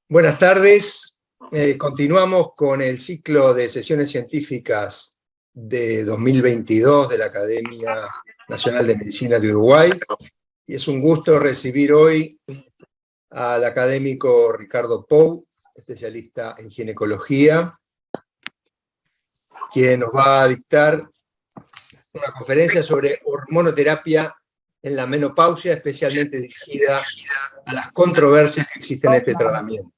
Buenas tardes. Continuamos con el ciclo de sesiones científicas de 2022 de la Academia Nacional de Medicina de Uruguay. Y es un gusto recibir hoy al académico Ricardo Pou, especialista en ginecología, quien nos va a dictar una conferencia sobre hormonoterapia en la menopausia, especialmente dirigida a las controversias que existen en este tratamiento.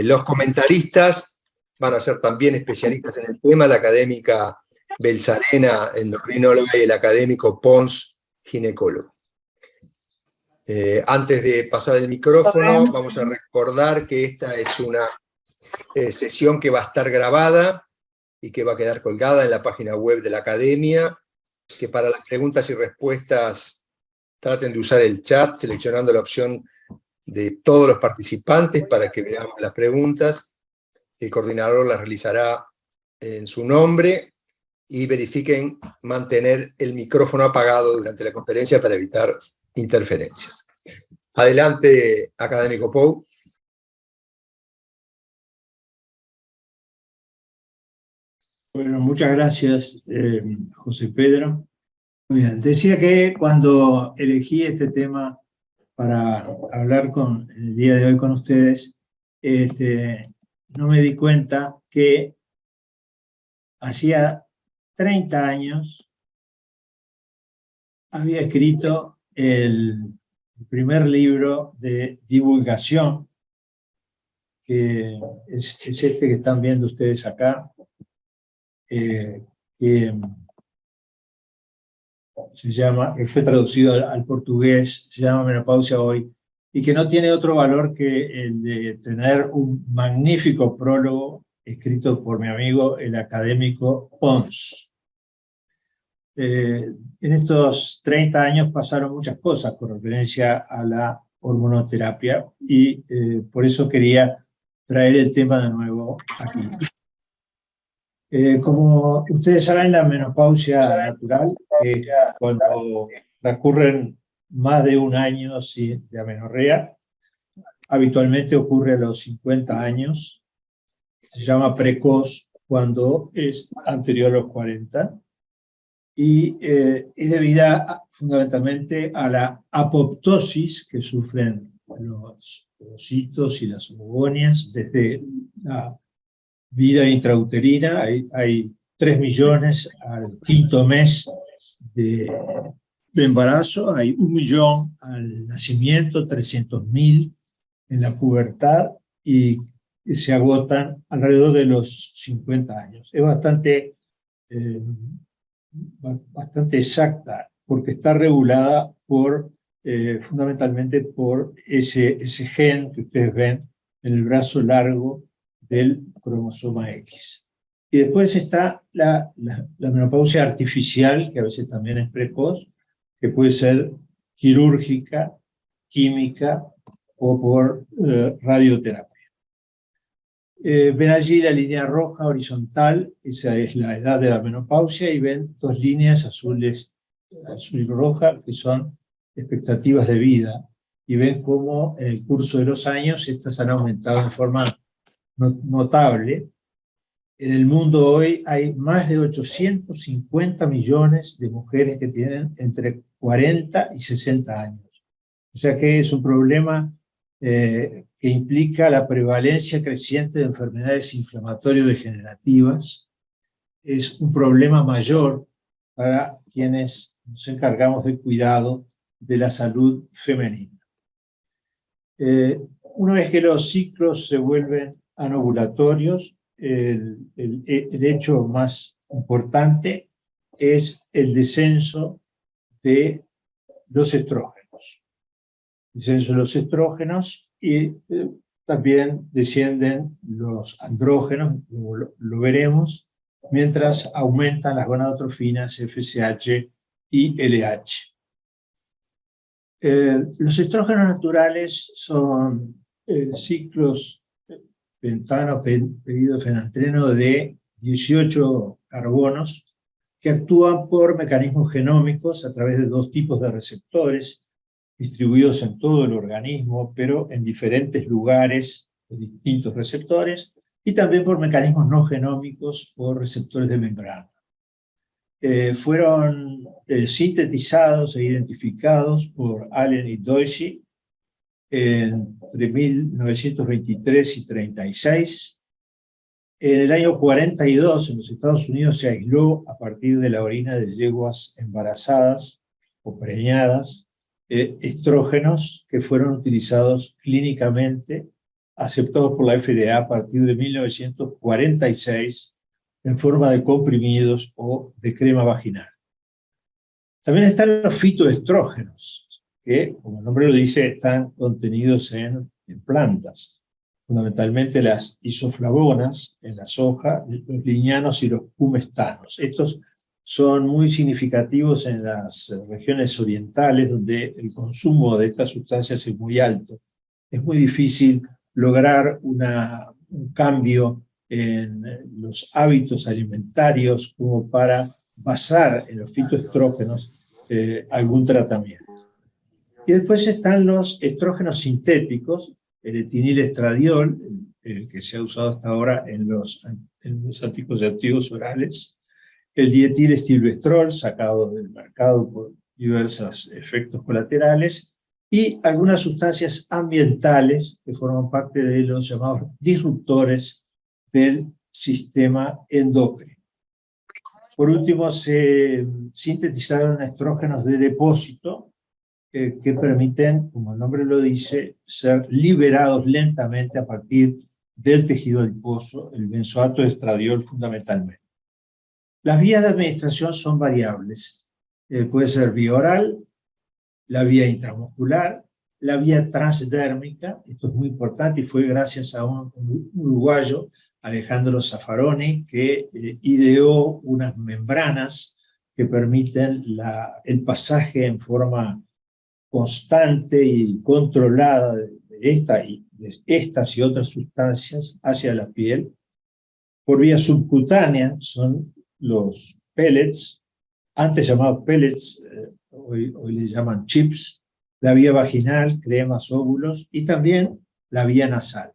Los comentaristas van a ser también especialistas en el tema, la académica Belzarena, endocrinóloga, y el académico Pons, ginecólogo. Antes de pasar el micrófono, vamos a recordar que esta es una sesión que va a estar grabada y que va a quedar colgada en la página web de la academia, que para las preguntas y respuestas traten de usar el chat, seleccionando la opción de todos los participantes para que veamos las preguntas. El coordinador las realizará en su nombre y verifiquen mantener el micrófono apagado durante la conferencia para evitar interferencias. Adelante, académico Pou. Bueno, muchas gracias, José Pedro. Muy bien, decía que cuando elegí este tema para hablar el día de hoy con ustedes, no me di cuenta que hacía 30 años había escrito el primer libro de divulgación, que es este que están viendo ustedes acá, que se llama, que fue traducido al portugués, se llama Menopausia Hoy, y que no tiene otro valor que el de tener un magnífico prólogo escrito por mi amigo, el académico Pons. En estos 30 años pasaron muchas cosas con referencia a la hormonoterapia y por eso quería traer el tema de nuevo aquí. Como ustedes saben, la menopausia natural, cuando transcurren más de un año de amenorrea, habitualmente ocurre a los 50 años, se llama precoz cuando es anterior a los 40, y es debida fundamentalmente a la apoptosis que sufren los ovocitos y las ovogonias desde la vida intrauterina. Hay 3 millones al quinto mes de embarazo, hay 1 millón al nacimiento, 300.000 en la pubertad y se agotan alrededor de los 50 años. Es bastante exacta porque está regulada fundamentalmente por ese gen que ustedes ven en el brazo largo del cromosoma X. Y después está la menopausia artificial, que a veces también es precoz, que puede ser quirúrgica, química o por radioterapia. Ven allí la línea roja horizontal, esa es la edad de la menopausia, y ven 2 líneas azules, azul y roja, que son expectativas de vida, y ven cómo en el curso de los años estas han aumentado en forma notable. En el mundo hoy hay más de 850 millones de mujeres que tienen entre 40 y 60 años. O sea que es un problema que implica la prevalencia creciente de enfermedades inflamatorio-degenerativas. Es un problema mayor para quienes nos encargamos del cuidado de la salud femenina. Una vez que los ciclos se vuelven anovulatorios, el hecho más importante es el descenso de los estrógenos. Descenso de los estrógenos y también descienden los andrógenos, lo veremos, mientras aumentan las gonadotrofinas, FSH y LH. Los estrógenos naturales son ciclos pentano-peridofenantreno de 18 carbonos que actúan por mecanismos genómicos a través de dos tipos de receptores distribuidos en todo el organismo, pero en diferentes lugares de distintos receptores, y también por mecanismos no genómicos por receptores de membrana. Fueron sintetizados e identificados por Allen y Doisy entre 1923 y 36. En el año 42, en los Estados Unidos, se aisló a partir de la orina de yeguas embarazadas o preñadas estrógenos que fueron utilizados clínicamente, aceptados por la FDA a partir de 1946 en forma de comprimidos o de crema vaginal. También están los fitoestrógenos, que, como el nombre lo dice, están contenidos en plantas, fundamentalmente las isoflavonas en la soja, los liñanos y los pumestanos. Estos son muy significativos en las regiones orientales, donde el consumo de estas sustancias es muy alto. Es muy difícil lograr un cambio en los hábitos alimentarios como para basar en los fitoestrógenos algún tratamiento. Y después están los estrógenos sintéticos, el etinilestradiol, que se ha usado hasta ahora en los anticonceptivos orales, el dietilestilbestrol, sacado del mercado por diversos efectos colaterales, y algunas sustancias ambientales que forman parte de los llamados disruptores del sistema endocrino. Por último, se sintetizaron estrógenos de depósito que permiten, como el nombre lo dice, ser liberados lentamente a partir del tejido adiposo, el benzoato de estradiol fundamentalmente. Las vías de administración son variables. Puede ser vía oral, la vía intramuscular, la vía transdérmica. Esto es muy importante y fue gracias a un uruguayo, Alejandro Zaffaroni, que ideó unas membranas que permiten el pasaje en forma constante y controlada de estas y otras sustancias hacia la piel. Por vía subcutánea son los pellets, antes llamados pellets, hoy les llaman chips, la vía vaginal, cremas, óvulos, y también la vía nasal.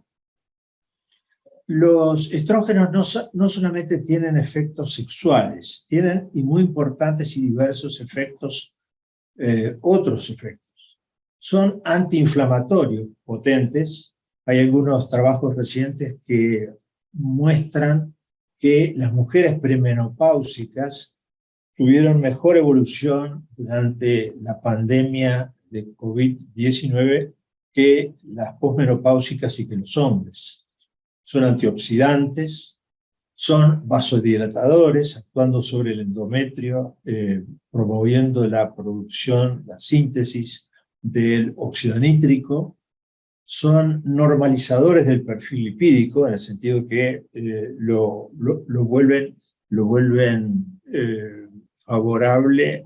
Los estrógenos no solamente tienen efectos sexuales, tienen, y muy importantes y diversos efectos, otros efectos. Son antiinflamatorios potentes. Hay algunos trabajos recientes que muestran que las mujeres premenopáusicas tuvieron mejor evolución durante la pandemia de COVID-19 que las posmenopáusicas y que los hombres. Son antioxidantes, son vasodilatadores, actuando sobre el endometrio, promoviendo la producción, la síntesis del óxido nítrico, son normalizadores del perfil lipídico, en el sentido que lo vuelven favorable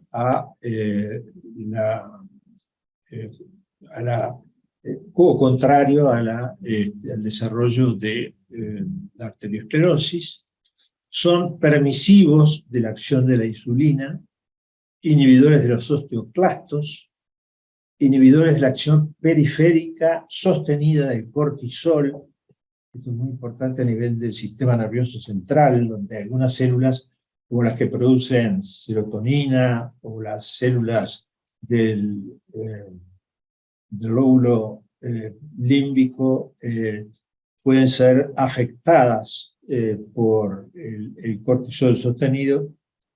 o contrario al desarrollo de la arteriosclerosis. Son permisivos de la acción de la insulina, inhibidores de los osteoclastos, inhibidores de la acción periférica sostenida del cortisol. Esto es muy importante a nivel del sistema nervioso central, donde algunas células, como las que producen serotonina o las células del lóbulo límbico, pueden ser afectadas por el cortisol sostenido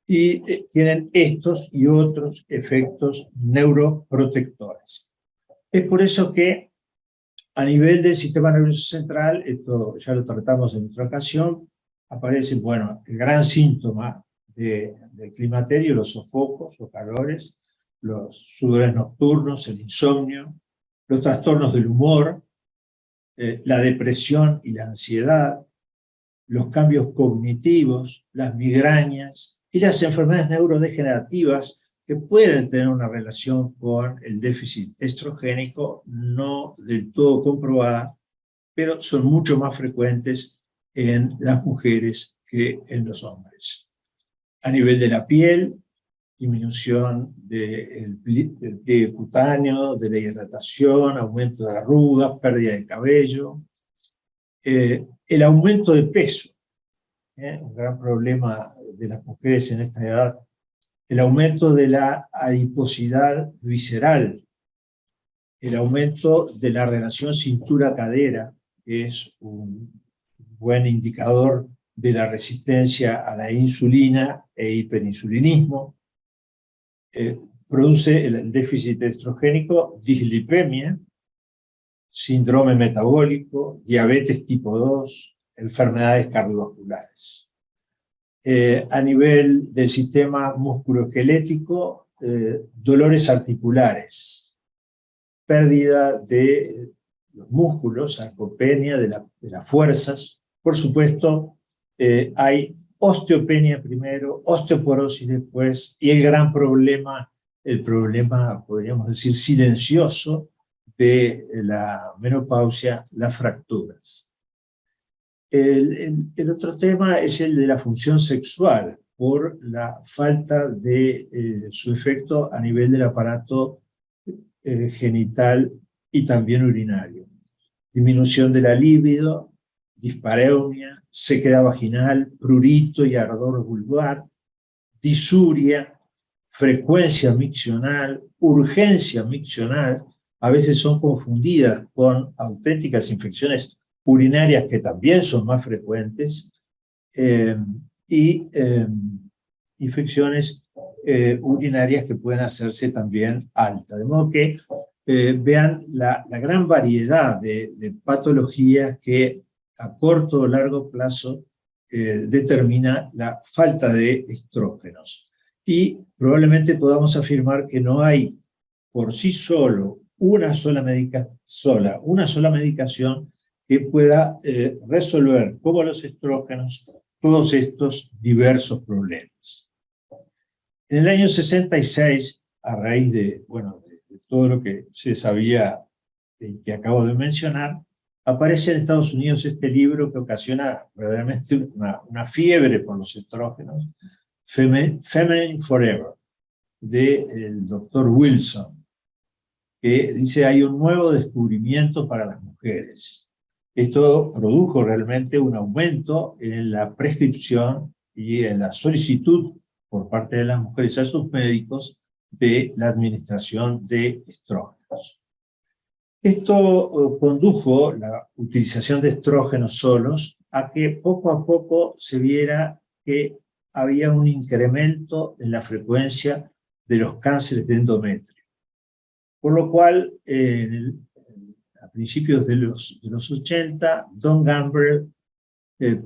y tienen estos y otros efectos neuroprotectores. Es por eso que a nivel del sistema nervioso central, esto ya lo tratamos en otra ocasión, aparece, bueno, el gran síntoma del climaterio, los sofocos o calores, los sudores nocturnos, el insomnio, los trastornos del humor, la depresión y la ansiedad, los cambios cognitivos, las migrañas y las enfermedades neurodegenerativas que pueden tener una relación con el déficit estrogénico, no del todo comprobada, pero son mucho más frecuentes en las mujeres que en los hombres. A nivel de la piel, disminución del pliegue cutáneo, de la hidratación, aumento de arrugas, pérdida de cabello, el aumento de peso, un gran problema de las mujeres en esta edad, el aumento de la adiposidad visceral, el aumento de la relación cintura-cadera, que es un buen indicador de la resistencia a la insulina e hiperinsulinismo, produce el déficit estrogénico, dislipemia, síndrome metabólico, diabetes tipo 2, enfermedades cardiovasculares. A nivel del sistema musculoesquelético, dolores articulares, pérdida de los músculos, sarcopenia, de las fuerzas. Por supuesto, hay osteopenia primero, osteoporosis después, y el gran problema, el problema, podríamos decir, silencioso de la menopausia, las fracturas. El otro tema es el de la función sexual, por la falta de su efecto a nivel del aparato genital y también urinario. Disminución de la libido, dispareunia, sequedad vaginal, prurito y ardor vulvar, disuria, frecuencia miccional, urgencia miccional, a veces son confundidas con auténticas infecciones urinarias que también son más frecuentes, y infecciones urinarias que pueden hacerse también altas. De modo que vean la gran variedad de patologías que a corto o largo plazo determina la falta de estrógenos. Y probablemente podamos afirmar que no hay por sí solo una sola medicación que pueda resolver como los estrógenos todos estos diversos problemas. En el año 66, a raíz de todo lo que se sabía que acabo de mencionar, aparece en Estados Unidos este libro que ocasiona verdaderamente una fiebre por los estrógenos, Feminine Forever, del doctor Wilson, que dice hay un nuevo descubrimiento para las mujeres. Esto produjo realmente un aumento en la prescripción y en la solicitud por parte de las mujeres a sus médicos de la administración de estrógenos. Esto condujo la utilización de estrógenos solos a que poco a poco se viera que había un incremento en la frecuencia de los cánceres de endometrio. Por lo cual, a principios de los 80, Don Gamble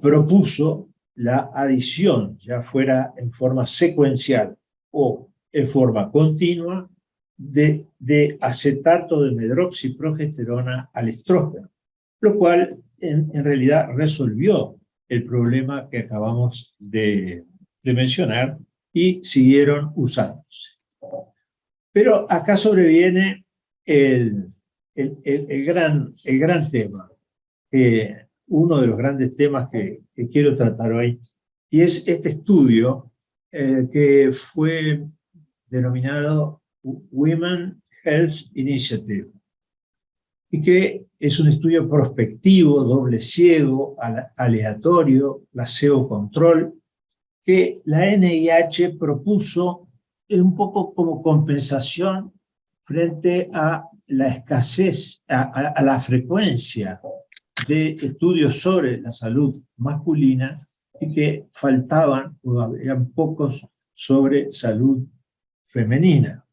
propuso la adición, ya fuera en forma secuencial o en forma continua, de acetato de medroxiprogesterona al estrógeno, lo cual en realidad resolvió el problema que acabamos de mencionar y siguieron usándose. Pero acá sobreviene el gran tema, uno de los grandes temas que quiero tratar hoy, y es este estudio que fue denominado Women Health Initiative, y que es un estudio prospectivo, doble ciego, aleatorio, placebo control, que la NIH propuso un poco como compensación frente a la escasez, a la frecuencia de estudios sobre la salud masculina y que faltaban, o habían pocos, sobre salud femenina.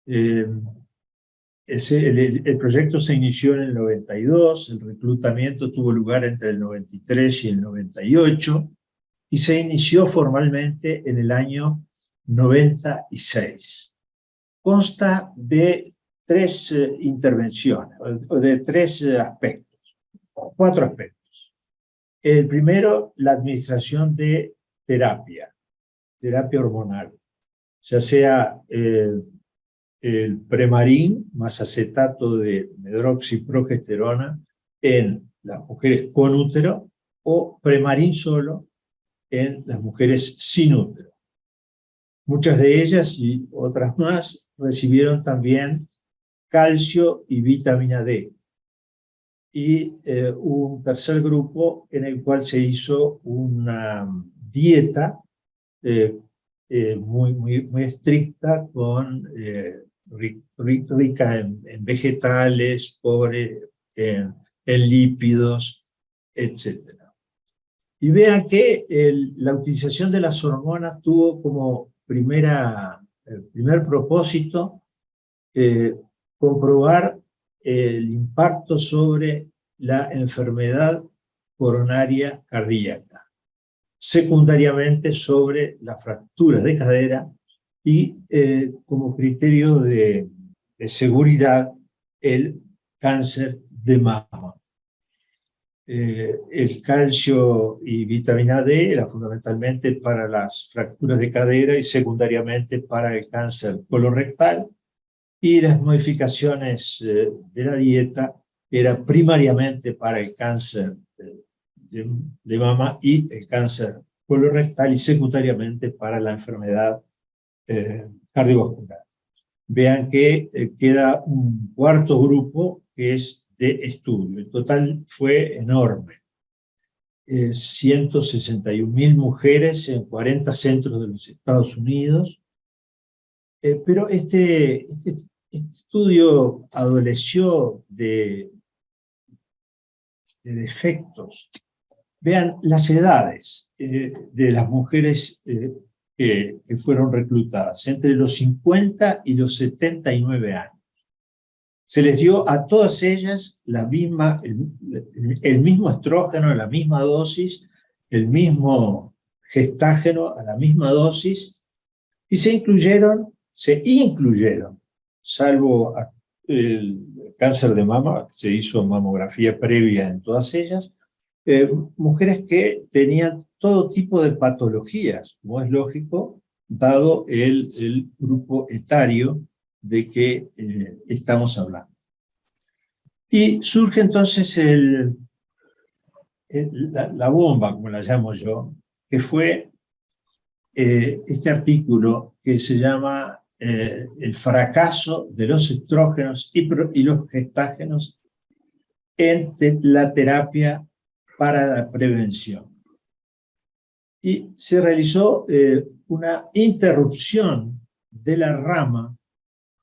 El proyecto se inició en el 92, el reclutamiento tuvo lugar entre el 93 y el 98, y se inició formalmente en el año 96. Consta de 3 intervenciones, o de 3 aspectos, 4 aspectos. El primero, la administración de terapia hormonal. ya sea el Premarin más acetato de medroxiprogesterona en las mujeres con útero, o Premarin solo en las mujeres sin útero. Muchas de ellas y otras más recibieron también calcio y vitamina D. Y un tercer grupo en el cual se hizo una dieta muy estricta, rica en vegetales, pobre en lípidos, etc. Y vean que la utilización de las hormonas tuvo como primer propósito comprobar el impacto sobre la enfermedad coronaria cardíaca, secundariamente sobre las fracturas de cadera y como criterio de seguridad el cáncer de mama. El calcio y vitamina D era fundamentalmente para las fracturas de cadera y secundariamente para el cáncer colorectal, y las modificaciones de la dieta era primariamente para el cáncer de mama y el cáncer colorectal, y secundariamente para la enfermedad cardiovascular. Vean que queda un cuarto grupo que es de estudio. El total fue enorme. 161.000 mujeres en 40 centros de los Estados Unidos. Pero este estudio adoleció de defectos. Vean las edades de las mujeres que fueron reclutadas, entre los 50 y los 79 años. Se les dio a todas ellas el mismo estrógeno, la misma dosis, el mismo gestágeno a la misma dosis, y se incluyeron, salvo el cáncer de mama, se hizo mamografía previa en todas ellas, mujeres que tenían todo tipo de patologías, como es lógico, dado el grupo etario de que estamos hablando. Y surge entonces la bomba, como la llamo yo, que fue este artículo que se llama el fracaso de los estrógenos y los gestágenos en la terapia para la prevención. Y se realizó una interrupción de la rama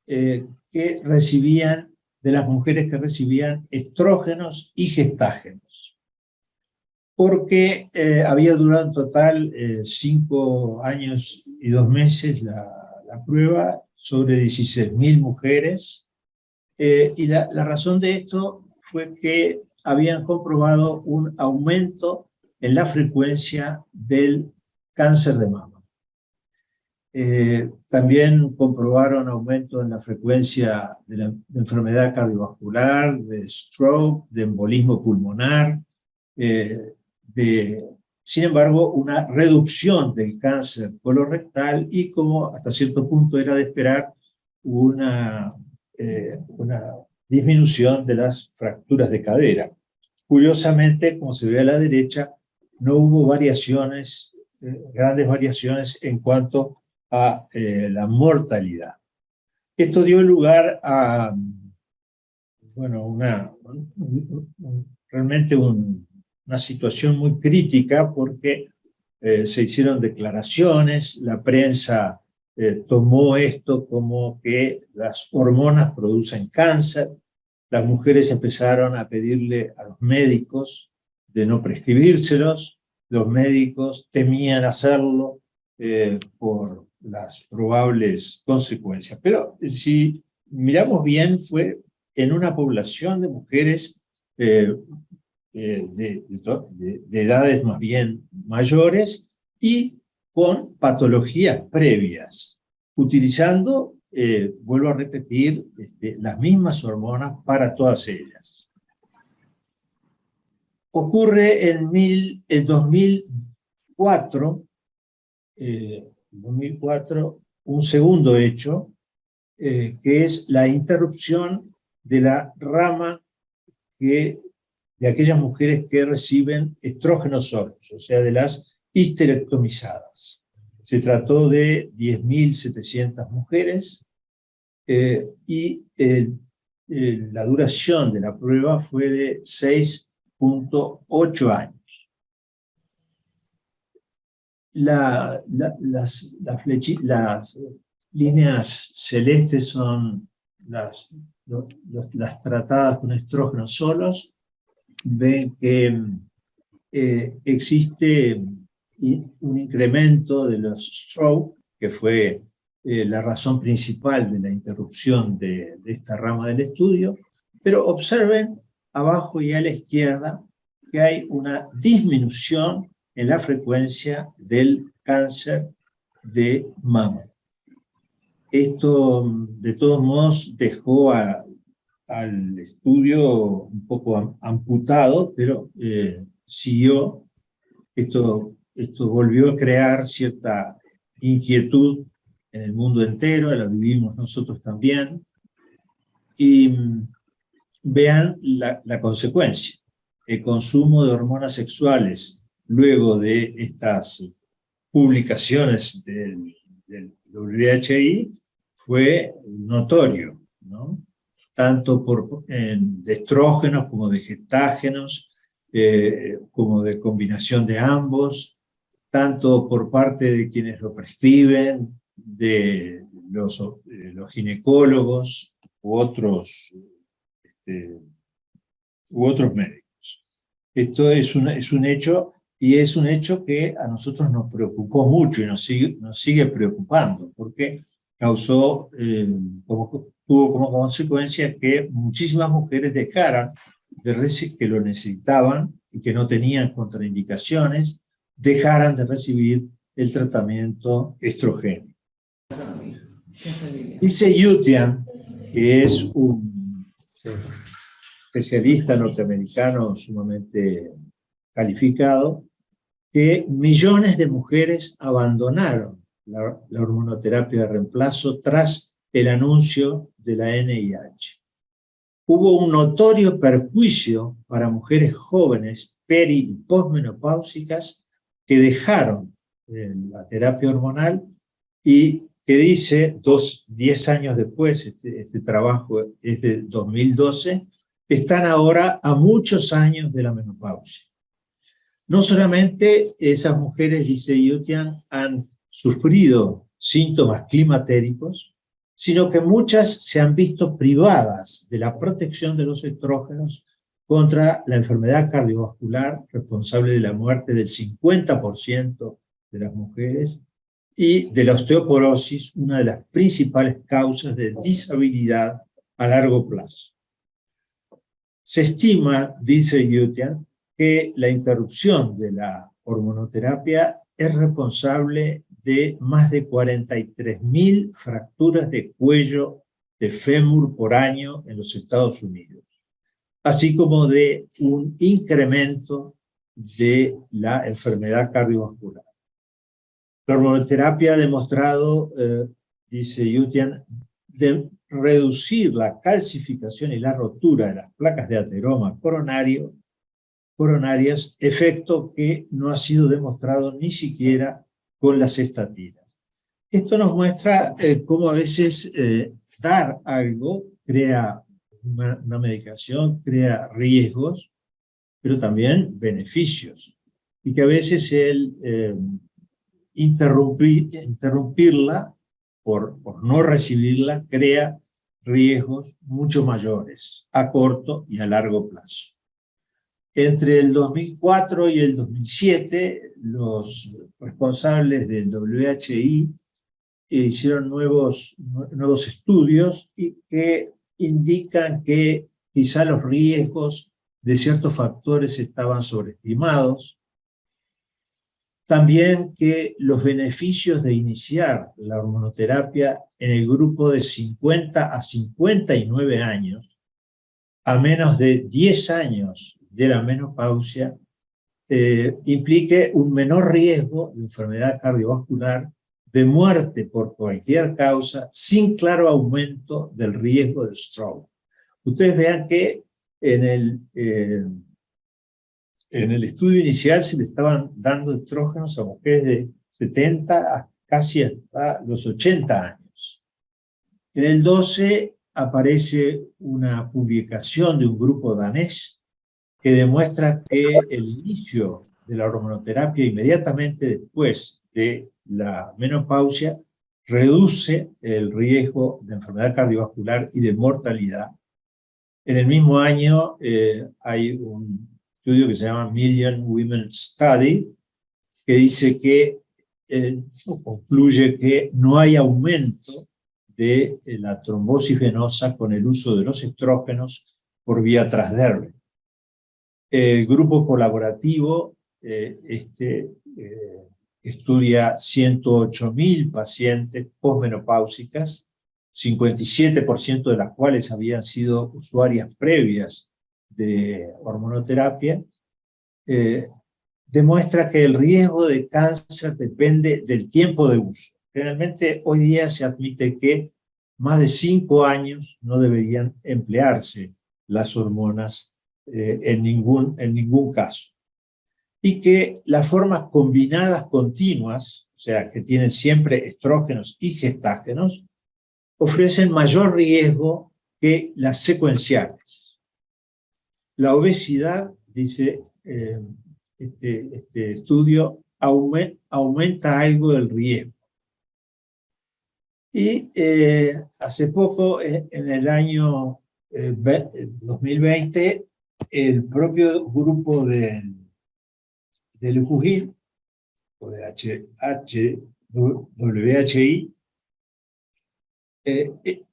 que recibían, de las mujeres que recibían estrógenos y gestágenos, porque había durado en total 5 años y 2 meses la prueba sobre 16.000 mujeres, y la razón de esto fue que habían comprobado un aumento en la frecuencia del cáncer de mama. También comprobaron aumento en la frecuencia de enfermedad cardiovascular, de stroke, de embolismo pulmonar, sin embargo, una reducción del cáncer colorectal y, como hasta cierto punto era de esperar, una disminución de las fracturas de cadera. Curiosamente, como se ve a la derecha, no hubo grandes variaciones en cuanto a la mortalidad. Esto dio lugar a, bueno, realmente una situación muy crítica, porque se hicieron declaraciones, la prensa tomó esto como que las hormonas producen cáncer, las mujeres empezaron a pedirle a los médicos de no prescribírselos, los médicos temían hacerlo por las probables consecuencias. Pero si miramos bien, fue en una población de mujeres de edades más bien mayores y con patologías previas, utilizando, vuelvo a repetir, las mismas hormonas para todas ellas. Ocurre en 2004, un segundo hecho, que es la interrupción de la rama de aquellas mujeres que reciben estrógenos solos, o sea, de las histerectomizadas. Se trató de 10.700 mujeres y la duración de la prueba fue de 6.8 años. Las líneas celestes son las tratadas con estrógenos solos. Ven que existe un incremento de los stroke, que fue la razón principal de la interrupción de esta rama del estudio, pero observen abajo y a la izquierda que hay una disminución en la frecuencia del cáncer de mama. Esto, de todos modos, dejó al estudio un poco amputado, pero siguió. Esto volvió a crear cierta inquietud en el mundo entero, la vivimos nosotros también. Y vean la consecuencia. El consumo de hormonas sexuales luego de estas publicaciones del WHI fue notorio, ¿no? Tanto de estrógenos como de gestágenos, como de combinación de ambos, tanto por parte de quienes lo prescriben, de los ginecólogos u otros médicos. Esto es un hecho, y es un hecho que a nosotros nos preocupó mucho y nos sigue preocupando, porque tuvo como consecuencia que muchísimas mujeres dejaran que lo necesitaban y que no tenían contraindicaciones, dejaran de recibir el tratamiento estrogénico. Dice Yutian, que es un especialista norteamericano sumamente calificado, que millones de mujeres abandonaron la hormonoterapia de reemplazo tras el anuncio de la NIH. Hubo un notorio perjuicio para mujeres jóvenes, peri- y posmenopáusicas, que dejaron la terapia hormonal y que dice, 10 años después, este trabajo es de 2012, están ahora a muchos años de la menopausia. No solamente esas mujeres, dice Yutian, han sufrido síntomas climatéricos, sino que muchas se han visto privadas de la protección de los estrógenos contra la enfermedad cardiovascular, responsable de la muerte del 50% de las mujeres, y de la osteoporosis, una de las principales causas de disabilidad a largo plazo. Se estima, dice Yutian, que la interrupción de la hormonoterapia es responsable de más de 43.000 fracturas de cuello de fémur por año en los Estados Unidos, así como de un incremento de la enfermedad cardiovascular. La hormonoterapia ha demostrado, dice Yutian, de reducir la calcificación y la rotura de las placas de ateroma coronarias, efecto que no ha sido demostrado ni siquiera con las estatinas. Esto nos muestra cómo a veces dar algo crea una medicación, crea riesgos, pero también beneficios, y que a veces interrumpirla por no recibirla crea riesgos mucho mayores a corto y a largo plazo. Entre el 2004 y el 2007, los responsables del WHI hicieron nuevos estudios y que indican que quizá los riesgos de ciertos factores estaban sobreestimados. También que los beneficios de iniciar la hormonoterapia en el grupo de 50 a 59 años, a menos de 10 años de la menopausia, implique un menor riesgo de enfermedad cardiovascular de muerte por cualquier causa sin claro aumento del riesgo de stroke. Ustedes vean que en el estudio inicial se le estaban dando estrógenos a mujeres de 70 a casi hasta los 80 años. En el 12 aparece una publicación de un grupo danés que demuestra que el inicio de la hormonoterapia inmediatamente después de la menopausia reduce el riesgo de enfermedad cardiovascular y de mortalidad. En el mismo año hay un estudio que se llama Million Women Study, que dice que concluye que no hay aumento de la trombosis venosa con el uso de los estrógenos por vía transdermal. El grupo colaborativo estudia 108.000 pacientes posmenopáusicas, 57% de las cuales habían sido usuarias previas de hormonoterapia. Demuestra que el riesgo de cáncer depende del tiempo de uso. Generalmente hoy día se admite que más de 5 años no deberían emplearse las hormonas en ningún caso. Y que las formas combinadas continuas, o sea, que tienen siempre estrógenos y gestágenos, ofrecen mayor riesgo que las secuenciales. La obesidad, dice este estudio, aumenta algo el riesgo. Y hace poco, en el año 2020, el propio grupo del UJI, o del WHI,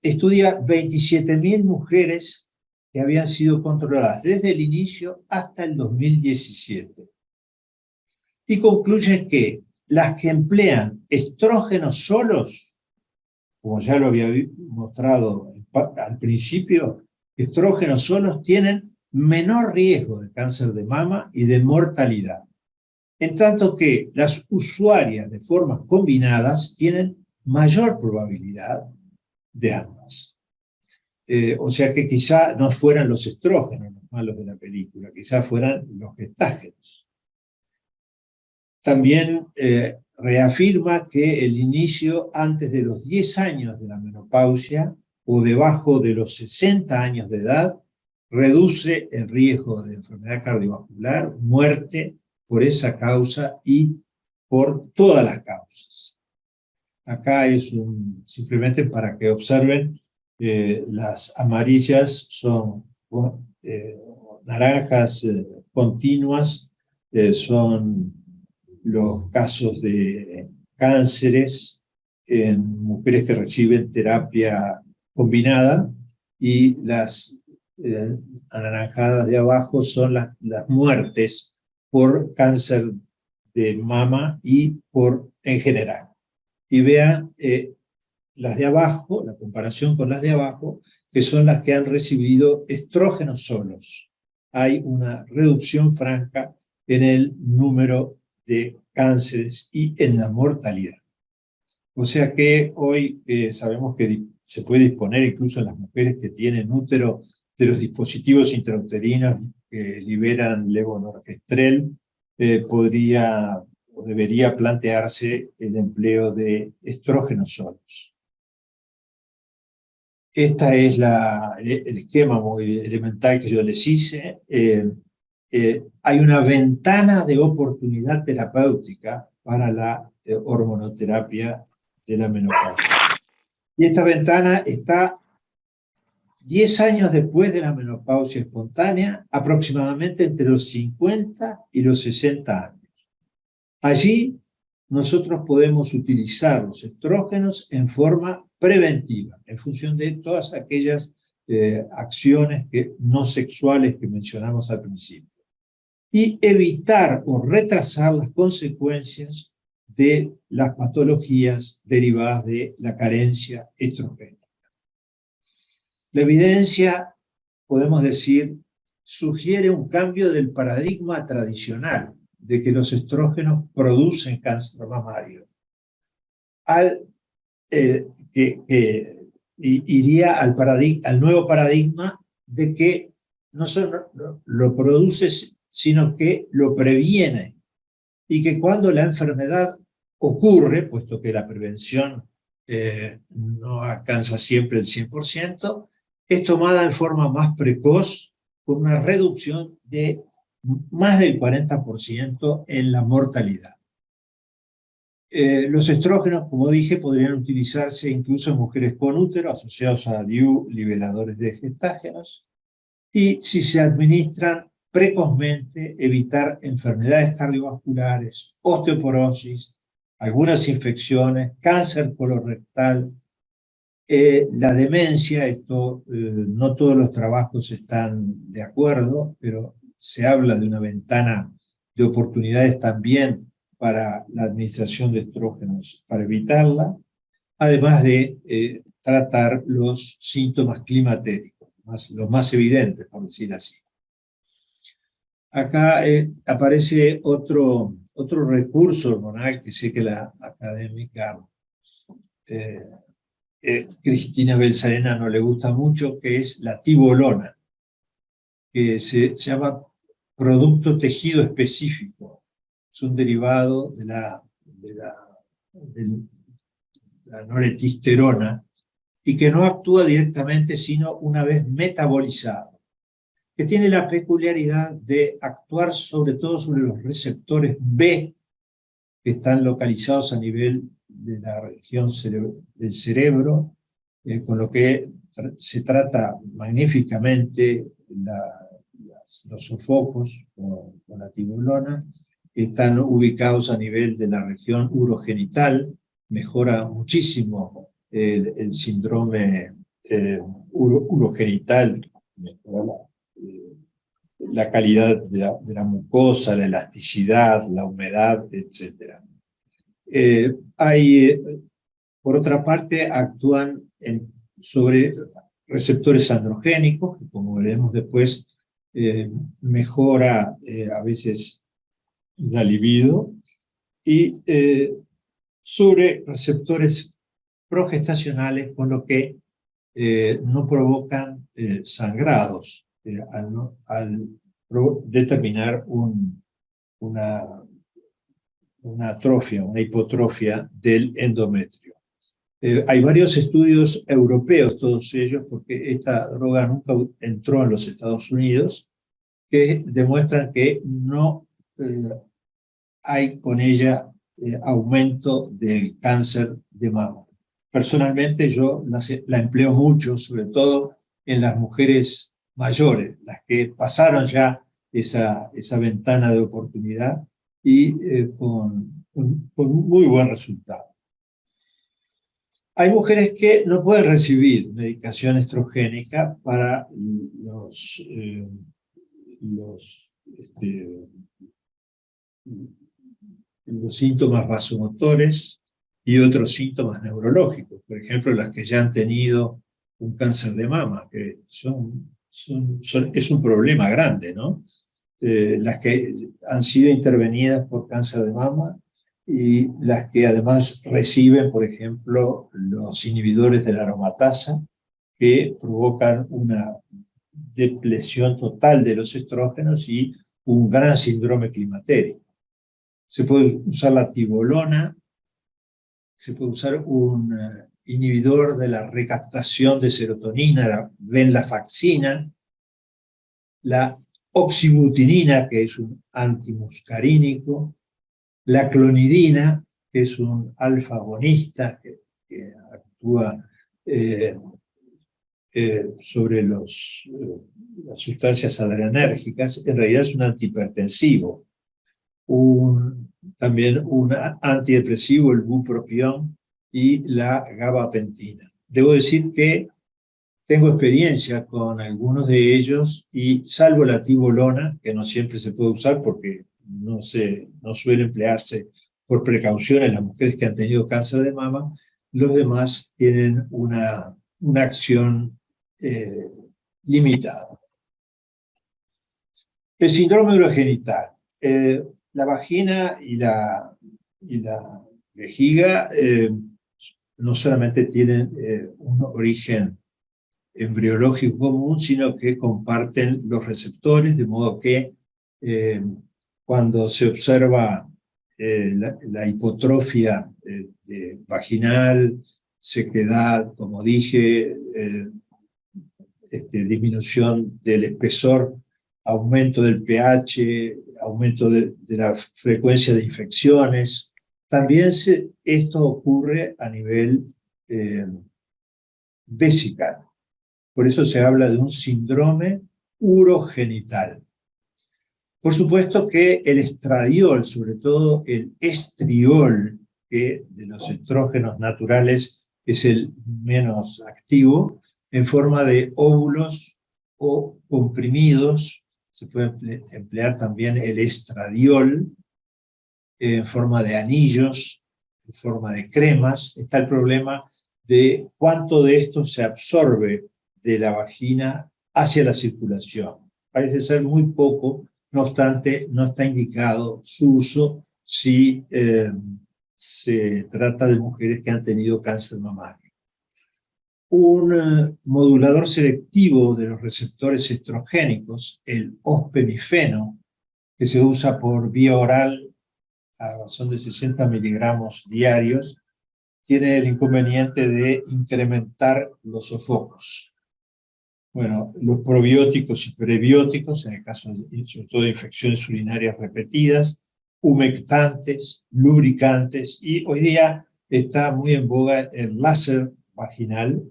estudia 27.000 mujeres que habían sido controladas desde el inicio hasta el 2017. Y concluye que las que emplean estrógenos solos, como ya lo había mostrado al principio, estrógenos solos tienen menor riesgo de cáncer de mama y de mortalidad. En tanto que las usuarias de formas combinadas tienen mayor probabilidad de ambas. O sea que quizá no fueran los estrógenos los malos de la película, quizá fueran los gestágenos. También reafirma que el inicio antes de los 10 años de la menopausia o debajo de los 60 años de edad reduce el riesgo de enfermedad cardiovascular, muerte por esa causa y por todas las causas. Acá es simplemente para que observen, las amarillas son naranjas continuas, son los casos de cánceres en mujeres que reciben terapia combinada, y las anaranjadas de abajo son las muertes por cáncer de mama y en general. Y vean las de abajo, la comparación con las de abajo, que son las que han recibido estrógenos solos. Hay una reducción franca en el número de cánceres y en la mortalidad. O sea que hoy sabemos que se puede disponer incluso en las mujeres que tienen útero de los dispositivos intrauterinos que liberan levonorgestrel. Podría o debería plantearse el empleo de estrógenos solos. Este es el esquema muy elemental que yo les hice. Hay una ventana de oportunidad terapéutica para la hormonoterapia de la menopausia. Y esta ventana está 10 años después de la menopausia espontánea, aproximadamente entre los 50 y los 60 años. Allí nosotros podemos utilizar los estrógenos en forma preventiva, en función de todas aquellas acciones no sexuales que mencionamos al principio, y evitar o retrasar las consecuencias de las patologías derivadas de la carencia estrogénica. La evidencia, podemos decir, sugiere un cambio del paradigma tradicional de que los estrógenos producen cáncer mamario. iría al nuevo paradigma de que no solo lo produce, sino que lo previene, y que cuando la enfermedad ocurre, puesto que la prevención no alcanza siempre el 100%, es tomada en forma más precoz, con una reducción de más del 40% en la mortalidad. Los estrógenos, como dije, podrían utilizarse incluso en mujeres con útero asociados a DIU, liberadores de gestágenos, y si se administran precozmente, evitar enfermedades cardiovasculares, osteoporosis, algunas infecciones, cáncer colorectal, la demencia. No todos los trabajos están de acuerdo, pero se habla de una ventana de oportunidades también para la administración de estrógenos, para evitarla, además de tratar los síntomas climatéricos, los más evidentes, por decir así. Acá aparece otro recurso hormonal que sé que la académica Cristina Belzarena no le gusta mucho, que es la tibolona, que se llama producto tejido específico. Es un derivado de la noretisterona, y que no actúa directamente sino una vez metabolizado, que tiene la peculiaridad de actuar sobre todo sobre los receptores B, que están localizados a nivel de la región del cerebro, con lo que se trata magníficamente los sofocos con la tibolona. Están ubicados a nivel de la región urogenital, mejora muchísimo el síndrome urogenital, mejora la calidad de la mucosa, la elasticidad, la humedad, etc. Por otra parte, actúan sobre receptores androgénicos, que como veremos después, mejora a veces la libido, y sobre receptores progestacionales, con lo que no provocan sangrados al determinar una atrofia, una hipotrofia del endometrio. Hay varios estudios europeos, todos ellos, porque esta droga nunca entró en los Estados Unidos, que demuestran que no hay con ella aumento del cáncer de mama. Personalmente yo la empleo mucho, sobre todo en las mujeres mayores, las que pasaron ya esa ventana de oportunidad, y con muy buen resultado. Hay mujeres que no pueden recibir medicación estrogénica para los síntomas vasomotores y otros síntomas neurológicos, por ejemplo, las que ya han tenido un cáncer de mama, que es un problema grande, ¿no? Las que han sido intervenidas por cáncer de mama, y las que además reciben, por ejemplo, los inhibidores de la aromatasa, que provocan una depresión total de los estrógenos y un gran síndrome climatérico. Se puede usar la tibolona, se puede usar un inhibidor de la recaptación de serotonina, la venlafaxina, la oxibutinina, que es un antimuscarínico, la clonidina, que es un alfa-agonista que actúa sobre las sustancias adrenérgicas. En realidad es un antihipertensivo. También un antidepresivo, el bupropión, y la gabapentina. Debo decir que tengo experiencia con algunos de ellos, y salvo la tibolona, que no siempre se puede usar porque no suele emplearse por precaución en las mujeres que han tenido cáncer de mama, los demás tienen una acción limitada. El síndrome urogenital. La vagina y la vejiga no solamente tienen un origen embriológico común, sino que comparten los receptores, de modo que cuando se observa la hipotrofia vaginal, sequedad, como dije, disminución del espesor, aumento del pH, aumento de la frecuencia de infecciones. También esto ocurre a nivel vesical. Por eso se habla de un síndrome urogenital. Por supuesto que el estradiol, sobre todo el estriol, que de los estrógenos naturales es el menos activo, en forma de óvulos o comprimidos, se puede emplear también el estradiol en forma de anillos, en forma de cremas. Está el problema de cuánto de esto se absorbe de la vagina hacia la circulación. Parece ser muy poco, no obstante, no está indicado su uso si se trata de mujeres que han tenido cáncer mamario. Un modulador selectivo de los receptores estrogénicos, el ospemifeno, que se usa por vía oral a razón de 60 miligramos diarios, tiene el inconveniente de incrementar los sofocos. Bueno, los probióticos y prebióticos, en el caso sobre todo de infecciones urinarias repetidas, humectantes, lubricantes, y hoy día está muy en boga el láser vaginal,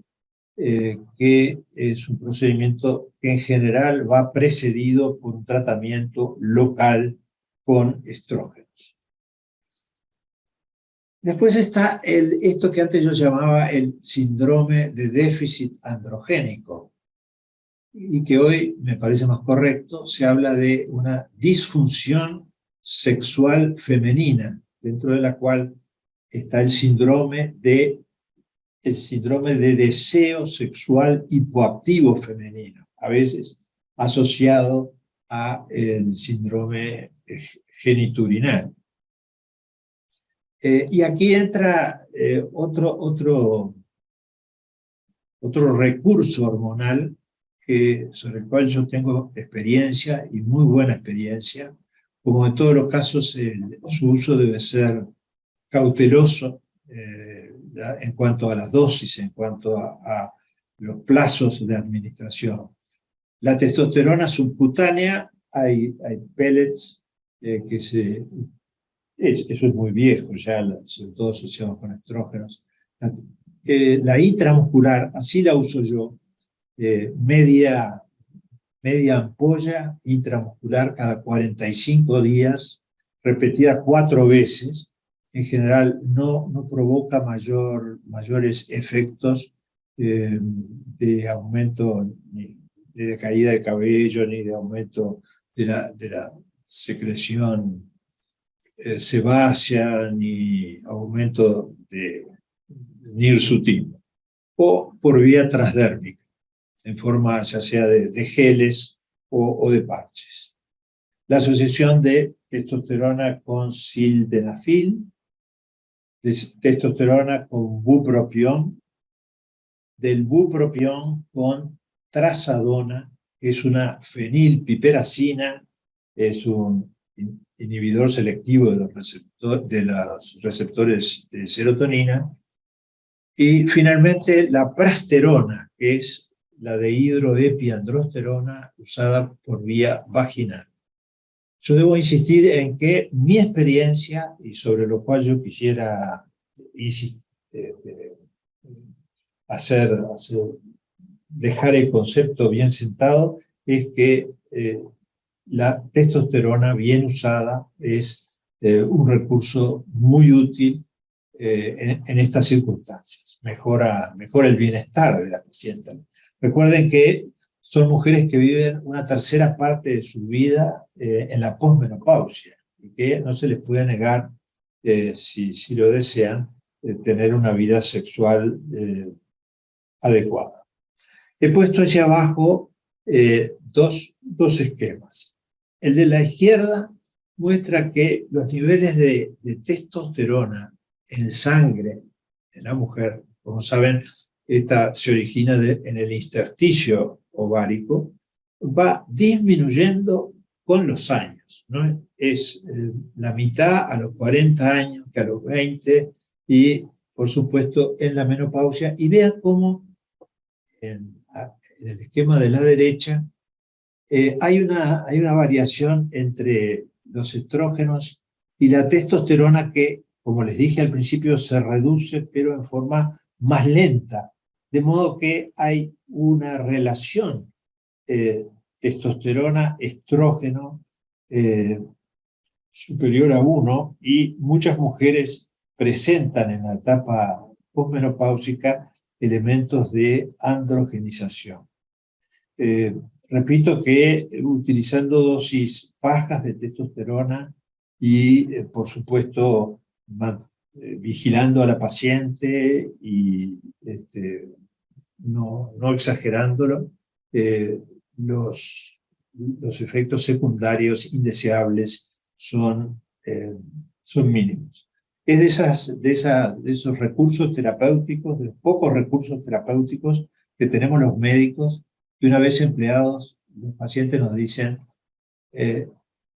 que es un procedimiento que en general va precedido por un tratamiento local con estrógenos. Después está esto que antes yo llamaba el síndrome de déficit androgénico, y que hoy me parece más correcto, se habla de una disfunción sexual femenina, dentro de la cual está el síndrome de deseo sexual hipoactivo femenino, a veces asociado al síndrome geniturinal. Y aquí entra otro recurso hormonal sobre el cual yo tengo experiencia, y muy buena experiencia. Como en todos los casos, su uso debe ser cauteloso en cuanto a las dosis, en cuanto a los plazos de administración. La testosterona subcutánea, hay pellets eso es muy viejo ya, sobre todo asociado con estrógenos. La intramuscular, así la uso yo, media ampolla intramuscular cada 45 días, repetida 4 veces. En general no provoca mayores efectos de aumento, ni de caída de cabello, ni de aumento de la secreción sebácea, ni aumento de nirsutina, o por vía transdérmica, en forma ya sea de geles o de parches. La asociación de testosterona con sildenafil, de testosterona con bupropión, del bupropión con trazadona, que es una fenilpiperacina, es un inhibidor selectivo de los receptores de serotonina, y finalmente la prasterona, que es la dehidroepiandrosterona usada por vía vaginal. Yo debo insistir en que mi experiencia, y sobre lo cual yo quisiera dejar el concepto bien sentado, es que la testosterona bien usada es un recurso muy útil en estas circunstancias. Mejora el bienestar de la paciente. Recuerden que son mujeres que viven una tercera parte de su vida en la posmenopausia, y que no se les puede negar, si lo desean, tener una vida sexual adecuada. He puesto hacia abajo dos esquemas. El de la izquierda muestra que los niveles de testosterona en sangre en la mujer, como saben, esta se origina en el intersticio ovárico, va disminuyendo con los años, ¿no? Es la mitad a los 40 años que a los 20, y por supuesto en la menopausia. Y vean cómo en el esquema de la derecha hay una variación entre los estrógenos y la testosterona que, como les dije al principio, se reduce, pero en forma más lenta. De modo que hay una relación testosterona, estrógeno superior a 1, y muchas mujeres presentan en la etapa posmenopáusica elementos de androgenización. Repito que utilizando dosis bajas de testosterona y, por supuesto, vigilando a la paciente y no exagerándolo, los efectos secundarios indeseables son mínimos. Es de esos recursos terapéuticos, de los pocos recursos terapéuticos que tenemos los médicos, que una vez empleados, los pacientes nos dicen,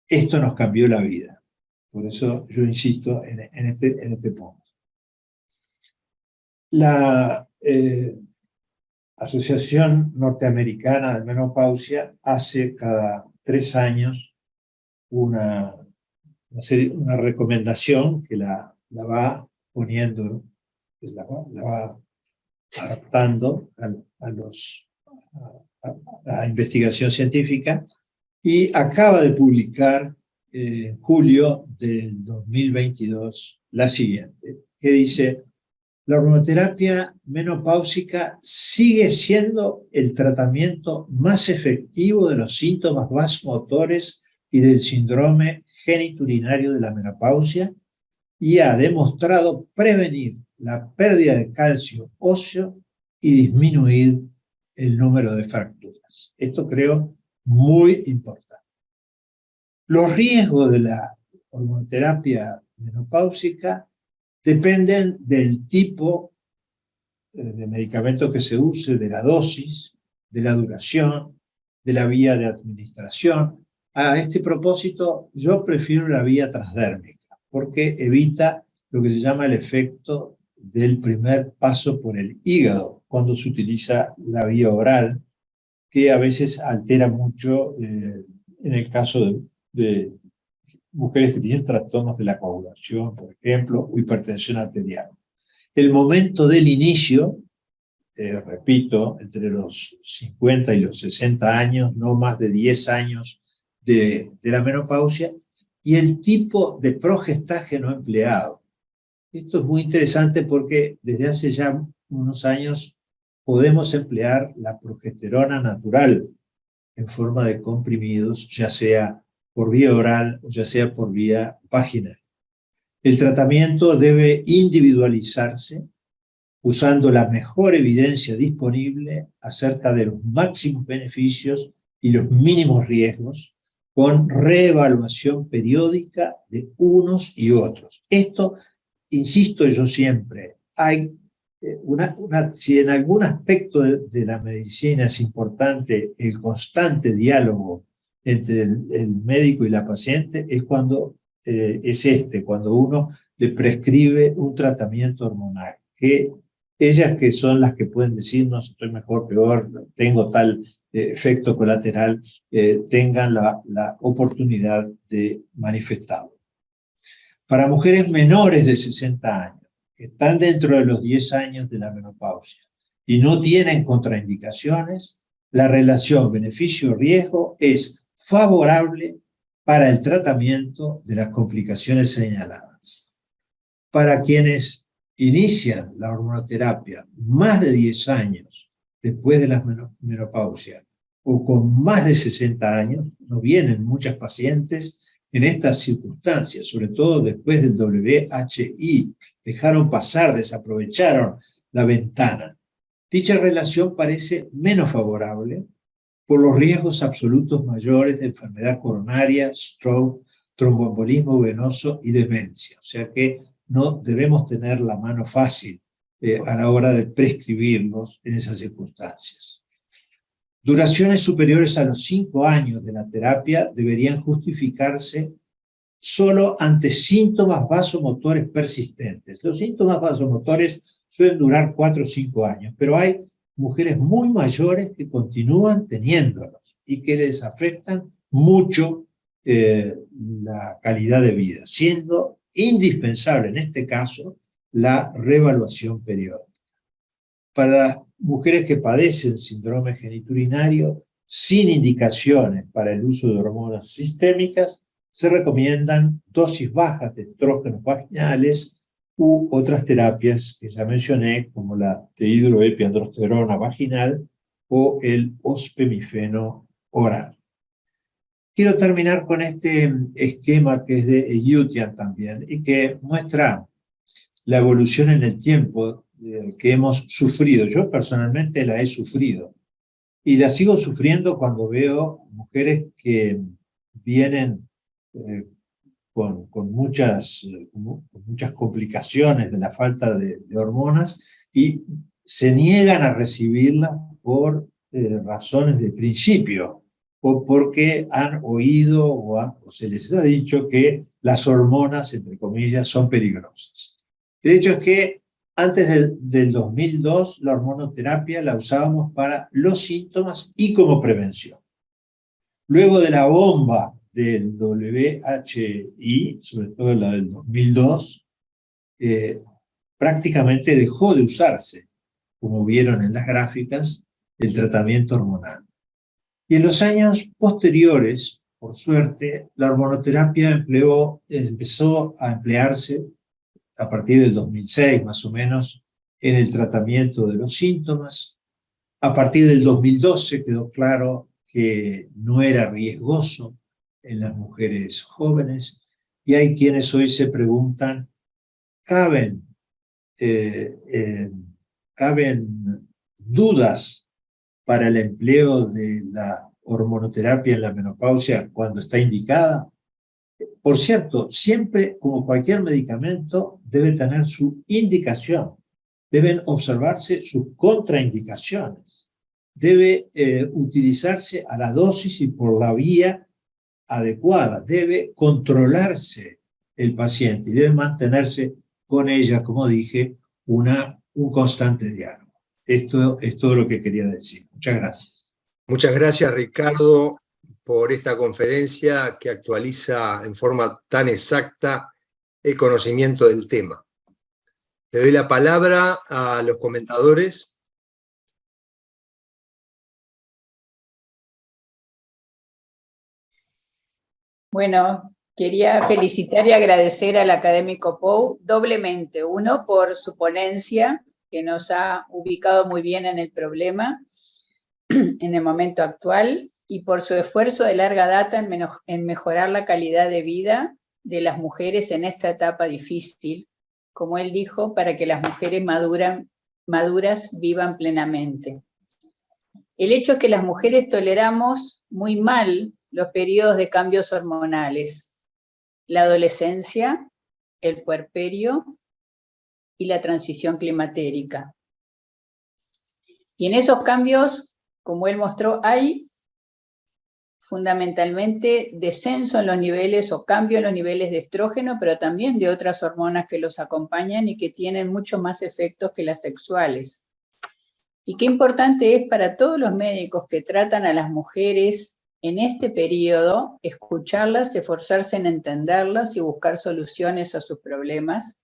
esto nos cambió la vida. Por eso yo insisto en este punto. La Asociación Norteamericana de Menopausia hace cada 3 años una recomendación que la va poniendo, la va adaptando a la investigación científica, y acaba de publicar en julio del 2022 la siguiente, que dice: la hormonoterapia menopáusica sigue siendo el tratamiento más efectivo de los síntomas vasomotores y del síndrome genitourinario de la menopausia, y ha demostrado prevenir la pérdida de calcio óseo y disminuir el número de fracturas. Esto creo muy importante. Los riesgos de la hormonoterapia menopáusica dependen del tipo de medicamento que se use, de la dosis, de la duración, de la vía de administración. A este propósito, yo prefiero la vía transdérmica, porque evita lo que se llama el efecto del primer paso por el hígado, cuando se utiliza la vía oral, que a veces altera mucho en el caso de mujeres que tienen trastornos de la coagulación, por ejemplo, o hipertensión arterial. El momento del inicio, repito, entre los 50 y los 60 años, no más de 10 años de la menopausia, y el tipo de progestágeno empleado. Esto es muy interesante porque desde hace ya unos años podemos emplear la progesterona natural en forma de comprimidos, ya sea por vía oral o ya sea por vía vaginal. El tratamiento debe individualizarse usando la mejor evidencia disponible acerca de los máximos beneficios y los mínimos riesgos, con reevaluación periódica de unos y otros. Esto, insisto yo siempre, hay si en algún aspecto de la medicina es importante el constante diálogo entre el médico y la paciente, es cuando cuando uno le prescribe un tratamiento hormonal, que ellas, que son las que pueden decirnos estoy mejor, peor, tengo tal efecto colateral, tengan la oportunidad de manifestarlo. Para mujeres menores de 60 años, que están dentro de los 10 años de la menopausia y no tienen contraindicaciones, la relación beneficio-riesgo es favorable para el tratamiento de las complicaciones señaladas. Para quienes inician la hormonoterapia más de 10 años después de la menopausia o con más de 60 años, no vienen muchas pacientes en estas circunstancias, sobre todo después del WHI, dejaron pasar, desaprovecharon la ventana. Dicha relación parece menos favorable por los riesgos absolutos mayores de enfermedad coronaria, stroke, tromboembolismo venoso y demencia. O sea que no debemos tener la mano fácil a la hora de prescribirlos en esas circunstancias. Duraciones superiores a los 5 años de la terapia deberían justificarse solo ante síntomas vasomotores persistentes. Los síntomas vasomotores suelen durar 4 o 5 años, pero hay mujeres muy mayores que continúan teniéndolos y que les afectan mucho la calidad de vida, siendo indispensable en este caso la reevaluación periódica. Para las mujeres que padecen síndrome geniturinario sin indicaciones para el uso de hormonas sistémicas, se recomiendan dosis bajas de estrógenos vaginales u otras terapias que ya mencioné, como la de hidroepiandrosterona vaginal o el ospemifeno oral. Quiero terminar con este esquema que es de Ayutian también y que muestra la evolución en el tiempo que hemos sufrido. Yo personalmente la he sufrido y la sigo sufriendo cuando veo mujeres que vienen con muchas complicaciones de la falta de hormonas y se niegan a recibirlas por razones de principio o porque han oído o se les ha dicho que las hormonas, entre comillas, son peligrosas. El hecho es que antes del 2002 la hormonoterapia la usábamos para los síntomas y como prevención. Luego de la bomba del WHI, sobre todo la del 2002, prácticamente dejó de usarse, como vieron en las gráficas, el tratamiento hormonal. Y en los años posteriores, por suerte, la hormonoterapia empezó a emplearse a partir del 2006, más o menos, en el tratamiento de los síntomas. A partir del 2012 quedó claro que no era riesgoso en las mujeres jóvenes, y hay quienes hoy se preguntan, ¿caben dudas para el empleo de la hormonoterapia en la menopausia cuando está indicada? Por cierto, siempre, como cualquier medicamento, debe tener su indicación. Deben observarse sus contraindicaciones. Debe utilizarse a la dosis y por la vía adecuada. Debe controlarse el paciente y debe mantenerse con ella, como dije, un constante diálogo. Esto es todo lo que quería decir. Muchas gracias. Muchas gracias, Ricardo, por esta conferencia que actualiza en forma tan exacta el conocimiento del tema. Le doy la palabra a los comentadores. Bueno, quería felicitar y agradecer al académico Pou doblemente. Uno, por su ponencia, que nos ha ubicado muy bien en el problema, en el momento actual, y por su esfuerzo de larga data en mejorar la calidad de vida de las mujeres en esta etapa difícil, como él dijo, para que las mujeres maduras vivan plenamente. El hecho es que las mujeres toleramos muy mal los periodos de cambios hormonales, la adolescencia, el puerperio y la transición climatérica. Y en esos cambios, como él mostró, hay fundamentalmente descenso en los niveles o cambio en los niveles de estrógeno, pero también de otras hormonas que los acompañan y que tienen mucho más efectos que las sexuales. Y qué importante es para todos los médicos que tratan a las mujeres en este periodo, escucharlas, esforzarse en entenderlas y buscar soluciones a sus problemas.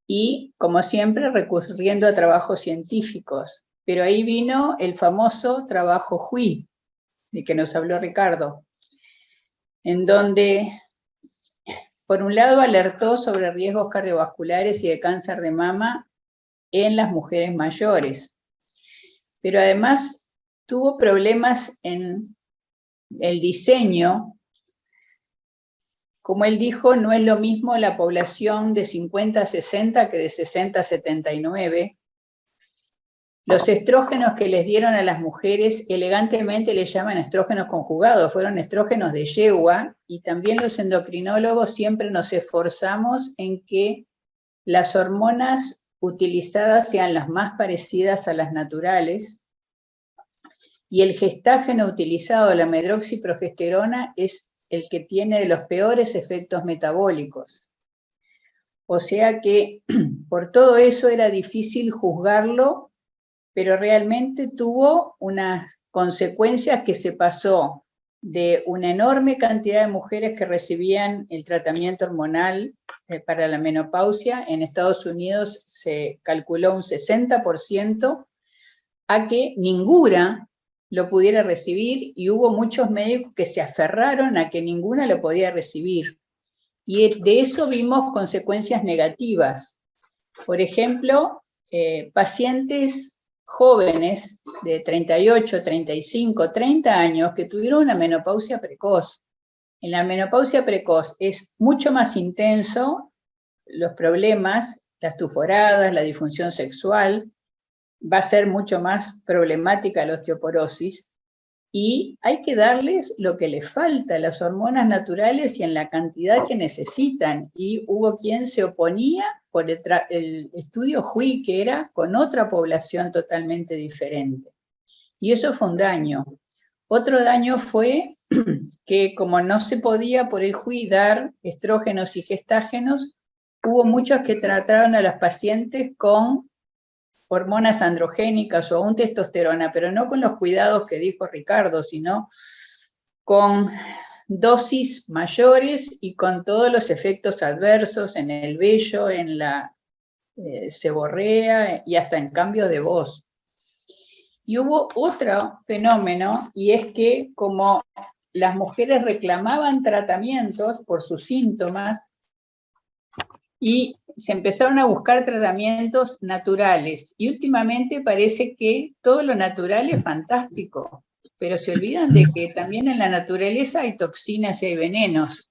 Y, como siempre, recurriendo a trabajos científicos. Pero ahí vino el famoso trabajo HUI, de que nos habló Ricardo, en donde, por un lado, alertó sobre riesgos cardiovasculares y de cáncer de mama en las mujeres mayores, pero además tuvo problemas en el diseño. Como él dijo, no es lo mismo la población de 50 a 60 que de 60 a 79. Los estrógenos que les dieron a las mujeres, elegantemente les llaman estrógenos conjugados, fueron estrógenos de yegua, y también los endocrinólogos siempre nos esforzamos en que las hormonas utilizadas sean las más parecidas a las naturales, y el gestágeno utilizado, la medroxiprogesterona, es el que tiene los peores efectos metabólicos. O sea que por todo eso era difícil juzgarlo, pero realmente tuvo unas consecuencias que se pasó de una enorme cantidad de mujeres que recibían el tratamiento hormonal para la menopausia. En Estados Unidos se calculó un 60%, a que ninguna lo pudiera recibir, y hubo muchos médicos que se aferraron a que ninguna lo podía recibir. Y de eso vimos consecuencias negativas. Por ejemplo, pacientes jóvenes de 38, 35, 30 años que tuvieron una menopausia precoz. En la menopausia precoz es mucho más intenso los problemas, las tuforadas, la disfunción sexual, va a ser mucho más problemática la osteoporosis, y hay que darles lo que les falta, las hormonas naturales y en la cantidad que necesitan. Y hubo quien se oponía por el estudio Hui, que era con otra población totalmente diferente. Y eso fue un daño. Otro daño fue que como no se podía por el Hui dar estrógenos y gestágenos, hubo muchos que trataron a las pacientes con hormonas androgénicas o aún testosterona, pero no con los cuidados que dijo Ricardo, sino con dosis mayores y con todos los efectos adversos en el vello, en la seborrea y hasta en cambios de voz. Y hubo otro fenómeno, y es que como las mujeres reclamaban tratamientos por sus síntomas, y se empezaron a buscar tratamientos naturales. Y últimamente parece que todo lo natural es fantástico, pero se olvidan de que también en la naturaleza hay toxinas y hay venenos.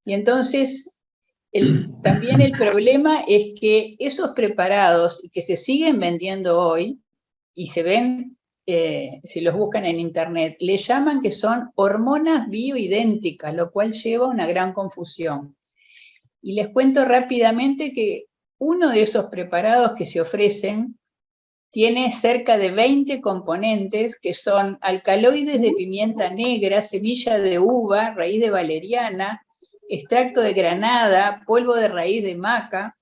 Y entonces, también el problema es que esos preparados que se siguen vendiendo hoy, y se ven, si los buscan en internet, le llaman que son hormonas bioidénticas, lo cual lleva a una gran confusión. Y les cuento rápidamente que uno de esos preparados que se ofrecen tiene cerca de 20 componentes, que son alcaloides de pimienta negra, semilla de uva, raíz de valeriana, extracto de granada, polvo de raíz de maca,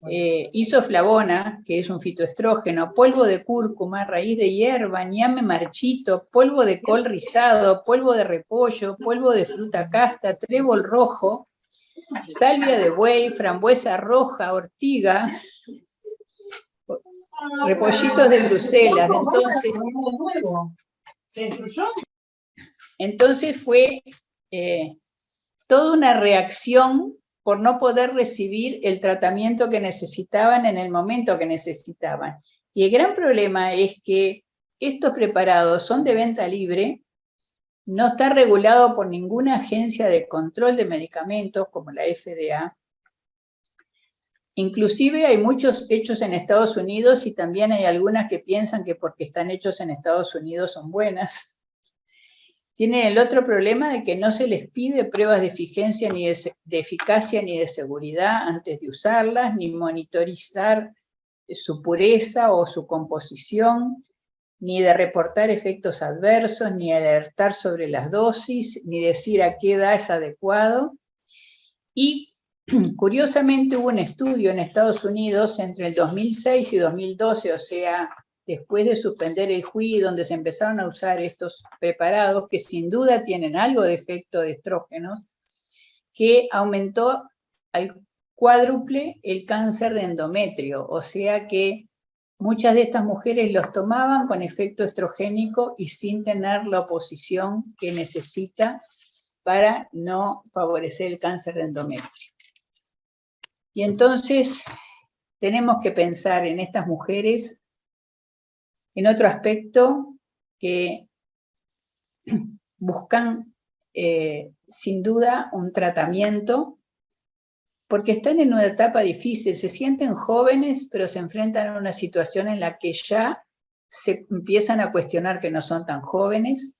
isoflavona, que es un fitoestrógeno, polvo de cúrcuma, raíz de hierba, ñame marchito, polvo de col rizado, polvo de repollo, polvo de fruta casta, trébol rojo, salvia de buey, frambuesa roja, ortiga, repollitos de Bruselas. Entonces fue toda una reacción por no poder recibir el tratamiento que necesitaban en el momento que necesitaban. Y el gran problema es que estos preparados son de venta libre, no está regulado por ninguna agencia de control de medicamentos como la FDA. Inclusive hay muchos hechos en Estados Unidos y también hay algunas que piensan que porque están hechos en Estados Unidos son buenas. Tienen el otro problema de que no se les pide pruebas de eficacia ni de seguridad antes de usarlas, ni monitorizar su pureza o su composición, ni de reportar efectos adversos, ni alertar sobre las dosis, ni decir a qué edad es adecuado. Y curiosamente hubo un estudio en Estados Unidos entre el 2006 y 2012, o sea, después de suspender el Hui, donde se empezaron a usar estos preparados, que sin duda tienen algo de efecto de estrógenos, que aumentó al cuádruple el cáncer de endometrio, o sea que muchas de estas mujeres los tomaban con efecto estrogénico y sin tener la oposición que necesita para no favorecer el cáncer de endometrio. Y entonces tenemos que pensar en estas mujeres en otro aspecto, que buscan sin duda un tratamiento, porque están en una etapa difícil, se sienten jóvenes, pero se enfrentan a una situación en la que ya se empiezan a cuestionar que no son tan jóvenes.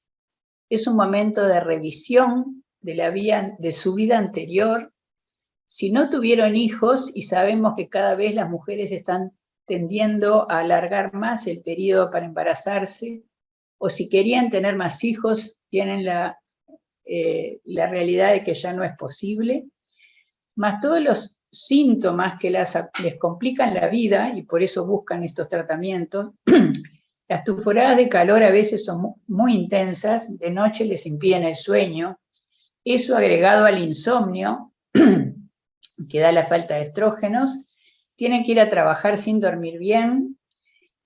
Es un momento de revisión de su vida anterior, si no tuvieron hijos, y sabemos que cada vez las mujeres están tendiendo a alargar más el periodo para embarazarse, o si querían tener más hijos, tienen la realidad de que ya no es posible, más todos los síntomas que les complican la vida, y por eso buscan estos tratamientos. Las tuforadas de calor a veces son muy intensas, de noche les impiden el sueño, eso agregado al insomnio, que da la falta de estrógenos, tienen que ir a trabajar sin dormir bien.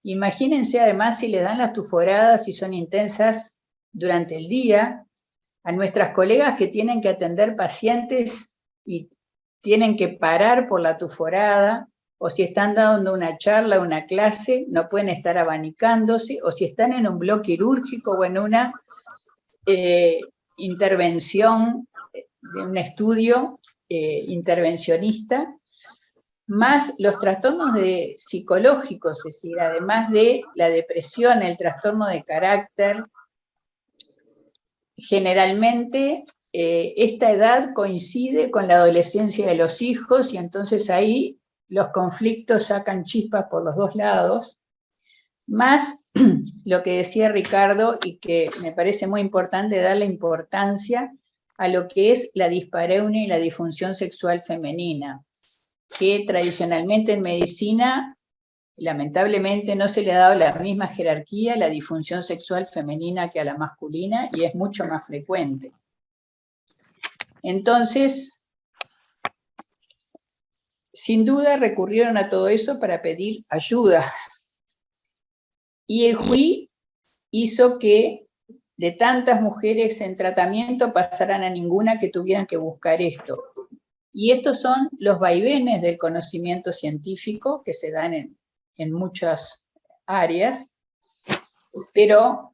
Imagínense además si les dan las tuforadas y son intensas durante el día, a nuestras colegas que tienen que atender pacientes y tienen que parar por la tuforada, o si están dando una charla, una clase, no pueden estar abanicándose, o si están en un bloque quirúrgico o en una intervención de un estudio intervencionista, más los trastornos psicológicos, es decir, además de la depresión, el trastorno de carácter. Generalmente esta edad coincide con la adolescencia de los hijos, y entonces ahí los conflictos sacan chispas por los dos lados, más lo que decía Ricardo, y que me parece muy importante darle importancia a lo que es la dispareunia y la disfunción sexual femenina, que tradicionalmente en medicina, lamentablemente, no se le ha dado la misma jerarquía a la disfunción sexual femenina que a la masculina, y es mucho más frecuente. Entonces, sin duda recurrieron a todo eso para pedir ayuda. Y el JUI hizo que de tantas mujeres en tratamiento pasaran a ninguna que tuvieran que buscar esto. Y estos son los vaivenes del conocimiento científico que se dan en muchas áreas, pero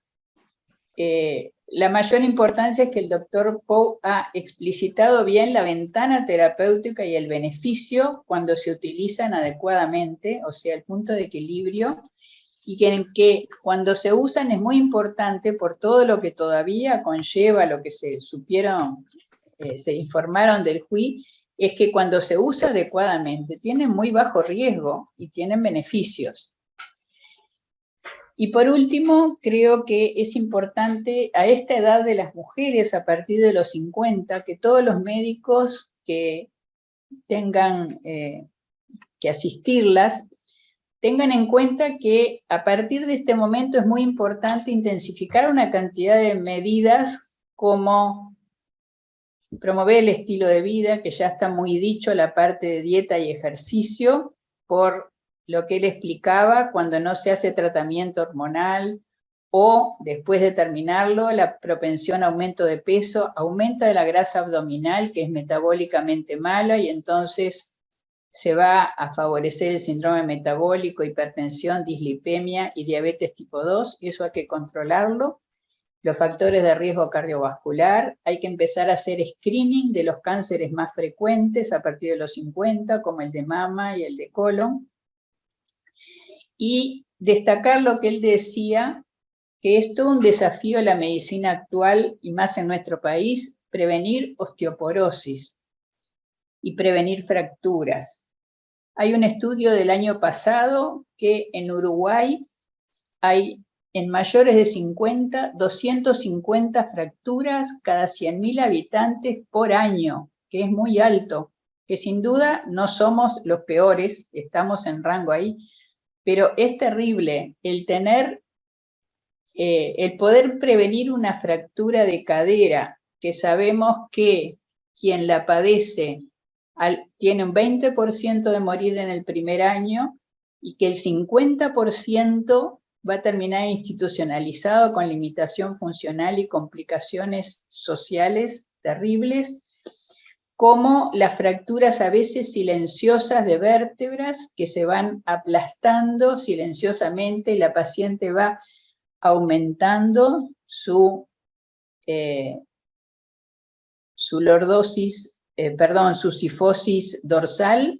la mayor importancia es que el doctor Pou ha explicitado bien la ventana terapéutica y el beneficio cuando se utilizan adecuadamente, o sea, el punto de equilibrio, y que cuando se usan es muy importante por todo lo que todavía conlleva, lo que se supieron, se informaron del JUI, es que cuando se usa adecuadamente tienen muy bajo riesgo y tienen beneficios. Y por último, creo que es importante a esta edad de las mujeres, a partir de los 50, que todos los médicos que tengan que asistirlas, tengan en cuenta que a partir de este momento es muy importante intensificar una cantidad de medidas como promover el estilo de vida, que ya está muy dicho, la parte de dieta y ejercicio, por lo que él explicaba, cuando no se hace tratamiento hormonal o después de terminarlo, la propensión a aumento de peso, aumenta de la grasa abdominal, que es metabólicamente mala, y entonces se va a favorecer el síndrome metabólico, hipertensión, dislipemia y diabetes tipo 2, y eso hay que controlarlo. Los factores de riesgo cardiovascular, hay que empezar a hacer screening de los cánceres más frecuentes a partir de los 50, como el de mama y el de colon. Y destacar lo que él decía, que es todo un desafío a la medicina actual, y más en nuestro país, prevenir osteoporosis y prevenir fracturas. Hay un estudio del año pasado que en Uruguay hay en mayores de 50, 250 fracturas cada 100.000 habitantes por año, que es muy alto, que sin duda no somos los peores, estamos en rango ahí, pero es terrible el poder prevenir una fractura de cadera, que sabemos que quien la padece tiene un 20% de morir en el primer año, y que el 50% va a terminar institucionalizado con limitación funcional y complicaciones sociales terribles, como las fracturas a veces silenciosas de vértebras que se van aplastando silenciosamente, y la paciente va aumentando su lordosis, su cifosis dorsal,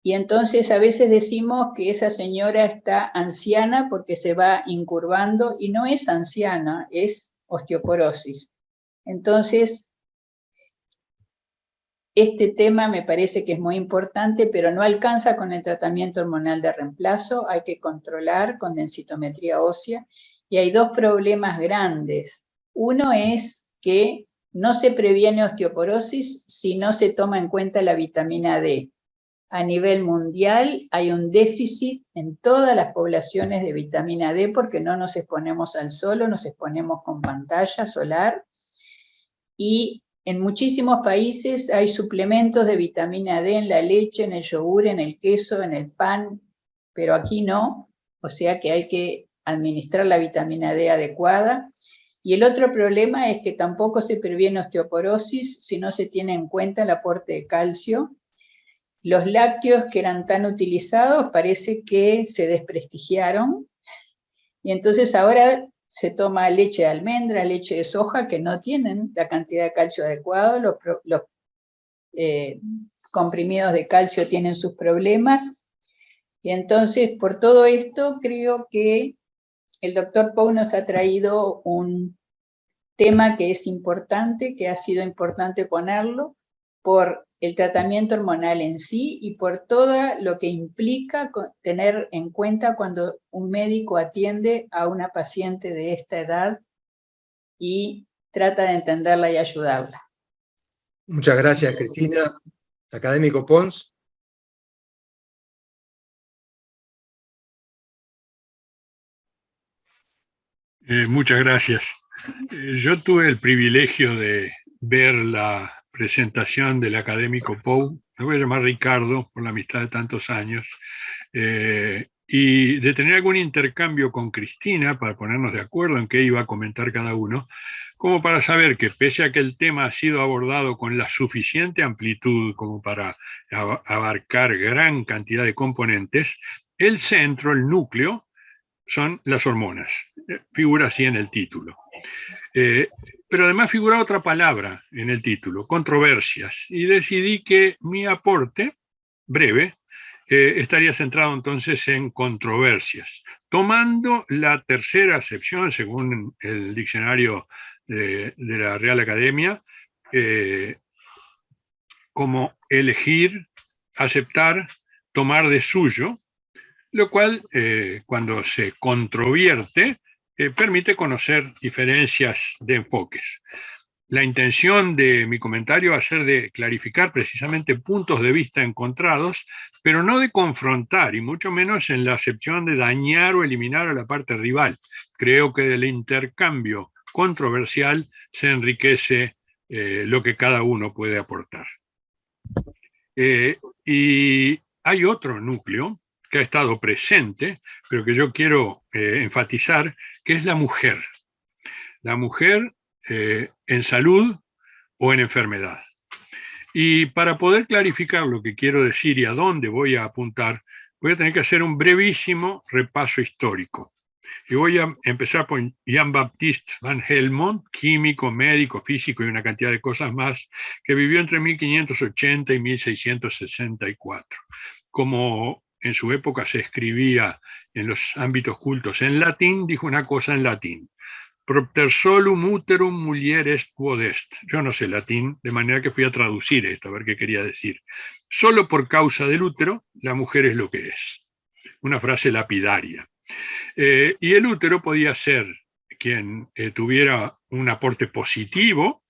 y entonces a veces decimos que esa señora está anciana porque se va incurvando, y no es anciana, es osteoporosis. Entonces, este tema me parece que es muy importante, pero no alcanza con el tratamiento hormonal de reemplazo, hay que controlar con densitometría ósea, y hay dos problemas grandes. Uno es que no se previene osteoporosis si no se toma en cuenta la vitamina D. A nivel mundial hay un déficit en todas las poblaciones de vitamina D porque no nos exponemos al sol, nos exponemos con pantalla solar, y en muchísimos países hay suplementos de vitamina D en la leche, en el yogur, en el queso, en el pan, pero aquí no, o sea que hay que administrar la vitamina D adecuada. Y el otro problema es que tampoco se previene osteoporosis si no se tiene en cuenta el aporte de calcio. Los lácteos que eran tan utilizados parece que se desprestigiaron, y entonces ahora se toma leche de almendra, leche de soja, que no tienen la cantidad de calcio adecuado, los comprimidos de calcio tienen sus problemas, y entonces por todo esto creo que el doctor Pou nos ha traído un tema que es importante, que ha sido importante ponerlo, por el tratamiento hormonal en sí y por todo lo que implica tener en cuenta cuando un médico atiende a una paciente de esta edad y trata de entenderla y ayudarla. Muchas gracias, Cristina. Académico Pons. Muchas gracias. Yo tuve el privilegio de ver la presentación del académico Pou, me voy a llamar Ricardo por la amistad de tantos años, y de tener algún intercambio con Cristina para ponernos de acuerdo en qué iba a comentar cada uno, como para saber que pese a que el tema ha sido abordado con la suficiente amplitud como para abarcar gran cantidad de componentes, el centro, el núcleo, son las hormonas. Figura así en el título. Pero además figura otra palabra en el título, controversias, y decidí que mi aporte breve estaría centrado entonces en controversias, tomando la tercera acepción, según el diccionario de la Real Academia, como elegir, aceptar, tomar de suyo, lo cual, cuando se controvierte, permite conocer diferencias de enfoques. La intención de mi comentario va a ser de clarificar precisamente puntos de vista encontrados, pero no de confrontar, y mucho menos en la acepción de dañar o eliminar a la parte rival. Creo que del intercambio controversial se enriquece lo que cada uno puede aportar. Y hay otro núcleo que ha estado presente, pero que yo quiero enfatizar, que es la mujer. La mujer en salud o en enfermedad. Y para poder clarificar lo que quiero decir y a dónde voy a apuntar, voy a tener que hacer un brevísimo repaso histórico. Y voy a empezar por Jean-Baptiste van Helmont, químico, médico, físico y una cantidad de cosas más, que vivió entre 1580 y 1664. Como en su época se escribía en los ámbitos cultos en latín, dijo una cosa en latín: propter solum uterum mulier est quod est. Yo no sé latín, de manera que fui a traducir esto, a ver qué quería decir. Solo por causa del útero, la mujer es lo que es. Una frase lapidaria. Y el útero podía ser quien tuviera un aporte positivo,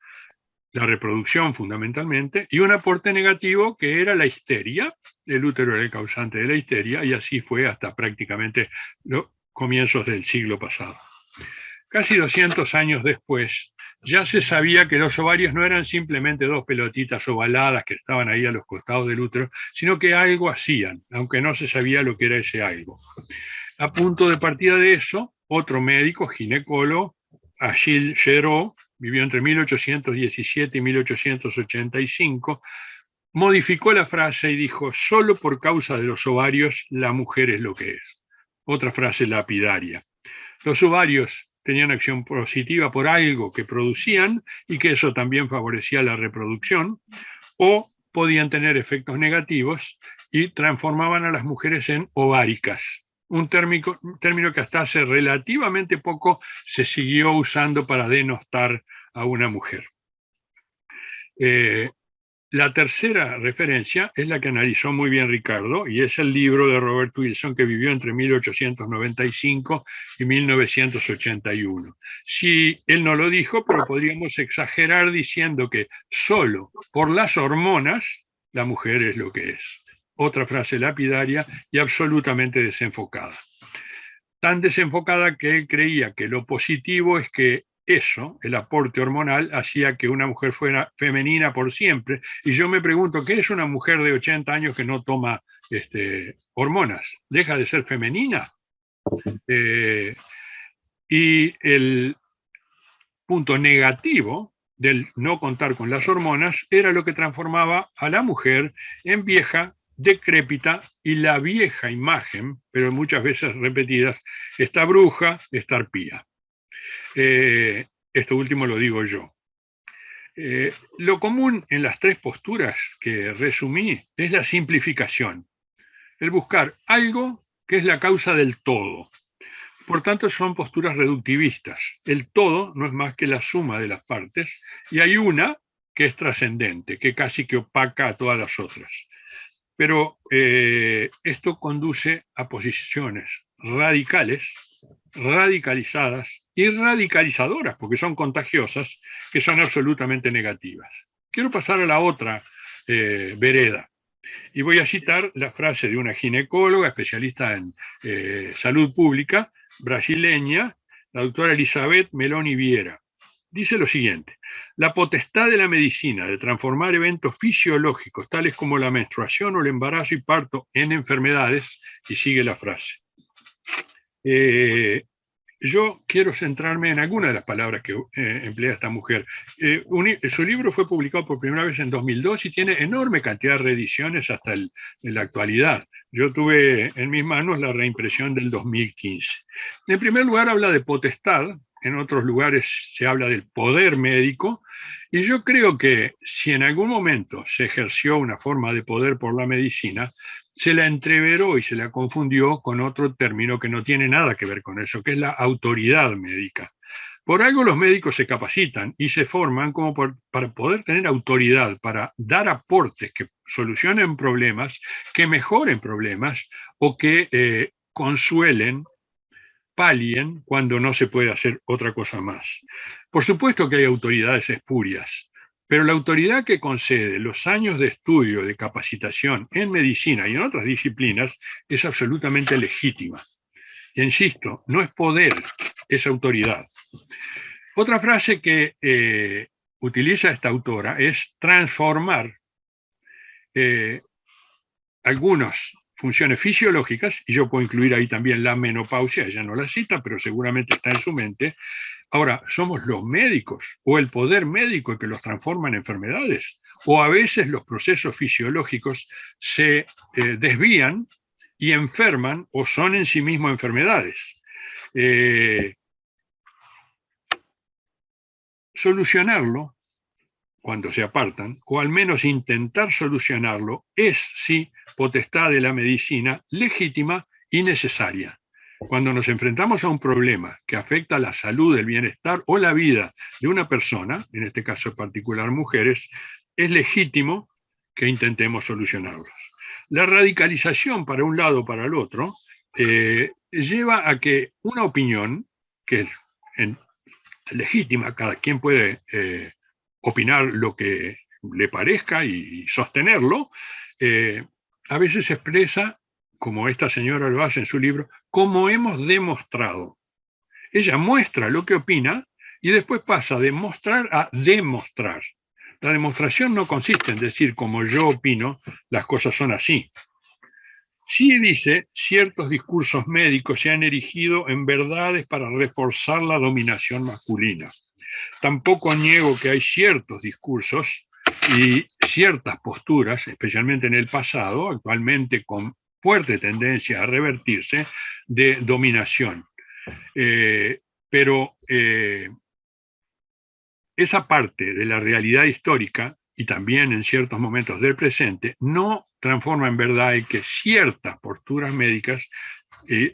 la reproducción fundamentalmente, y un aporte negativo que era la histeria. El útero era el causante de la histeria, y así fue hasta prácticamente los comienzos del siglo pasado. Casi 200 años después, ya se sabía que los ovarios no eran simplemente dos pelotitas ovaladas que estaban ahí a los costados del útero, sino que algo hacían, aunque no se sabía lo que era ese algo. A punto de partida de eso, otro médico, ginecólogo, Achille Géraud, vivió entre 1817 y 1885, modificó la frase y dijo: solo por causa de los ovarios la mujer es lo que es. Otra frase lapidaria. Los ovarios tenían acción positiva por algo que producían y que eso también favorecía la reproducción, o podían tener efectos negativos y transformaban a las mujeres en ováricas. Un término que hasta hace relativamente poco se siguió usando para denostar a una mujer. la tercera referencia es la que analizó muy bien Ricardo, y es el libro de Robert Wilson, que vivió entre 1895 y 1981. Sí, él no lo dijo, pero podríamos exagerar diciendo que solo por las hormonas la mujer es lo que es. Otra frase lapidaria y absolutamente desenfocada. Tan desenfocada que él creía que lo positivo es que eso, el aporte hormonal, hacía que una mujer fuera femenina por siempre. Y yo me pregunto, ¿qué es una mujer de 80 años que no toma hormonas? ¿Deja de ser femenina? Y el punto negativo del no contar con las hormonas era lo que transformaba a la mujer en vieja, decrépita, y la vieja imagen, pero muchas veces repetidas, esta bruja, esta arpía. Esto último lo digo yo. Lo común en las tres posturas que resumí es la simplificación, el buscar algo que es la causa del todo. Por tanto, son posturas reductivistas. El todo no es más que la suma de las partes, y hay una que es trascendente, que casi que opaca a todas las otras. Pero esto conduce a posiciones radicales, radicalizadas y radicalizadoras, porque son contagiosas, que son absolutamente negativas. Quiero pasar a la otra vereda, y voy a citar la frase de una ginecóloga especialista en salud pública brasileña, la doctora Elizabeth Meloni Vieira. Dice lo siguiente: la potestad de la medicina de transformar eventos fisiológicos tales como la menstruación o el embarazo y parto en enfermedades, y sigue la frase. Yo quiero centrarme en algunas de las palabras que emplea esta mujer. Su libro fue publicado por primera vez en 2002 y tiene enorme cantidad de reediciones hasta en la actualidad. Yo tuve en mis manos la reimpresión del 2015. En primer lugar, habla de potestad. En otros lugares se habla del poder médico, y yo creo que si en algún momento se ejerció una forma de poder por la medicina, se la entreveró y se la confundió con otro término que no tiene nada que ver con eso, que es la autoridad médica. Por algo los médicos se capacitan y se forman como para poder tener autoridad, para dar aportes que solucionen problemas, que mejoren problemas o que consuelen, palien cuando no se puede hacer otra cosa más. Por supuesto que hay autoridades espurias, pero la autoridad que concede los años de estudio, de capacitación en medicina y en otras disciplinas es absolutamente legítima. Y insisto, no es poder, es autoridad. Otra frase que utiliza esta autora es transformar algunas funciones fisiológicas, y yo puedo incluir ahí también la menopausia, ella no la cita, pero seguramente está en su mente. Ahora, ¿somos los médicos o el poder médico el que los transforma en enfermedades? O a veces los procesos fisiológicos se desvían y enferman o son en sí mismos enfermedades. Solucionarlo cuando se apartan, o al menos intentar solucionarlo, es sí potestad de la medicina legítima y necesaria. Cuando nos enfrentamos a un problema que afecta la salud, el bienestar o la vida de una persona, en este caso en particular mujeres, es legítimo que intentemos solucionarlos. La radicalización para un lado o para el otro lleva a que una opinión, que es legítima, cada quien puede opinar lo que le parezca y sostenerlo, a veces se expresa, como esta señora lo hace en su libro, como hemos demostrado. Ella muestra lo que opina y después pasa de mostrar a demostrar. La demostración no consiste en decir, como yo opino, las cosas son así. Sí dice, ciertos discursos médicos se han erigido en verdades para reforzar la dominación masculina. Tampoco niego que hay ciertos discursos y ciertas posturas, especialmente en el pasado, actualmente con fuerte tendencia a revertirse, de dominación. Pero esa parte de la realidad histórica, y también en ciertos momentos del presente, no transforma en verdad que ciertas posturas médicas,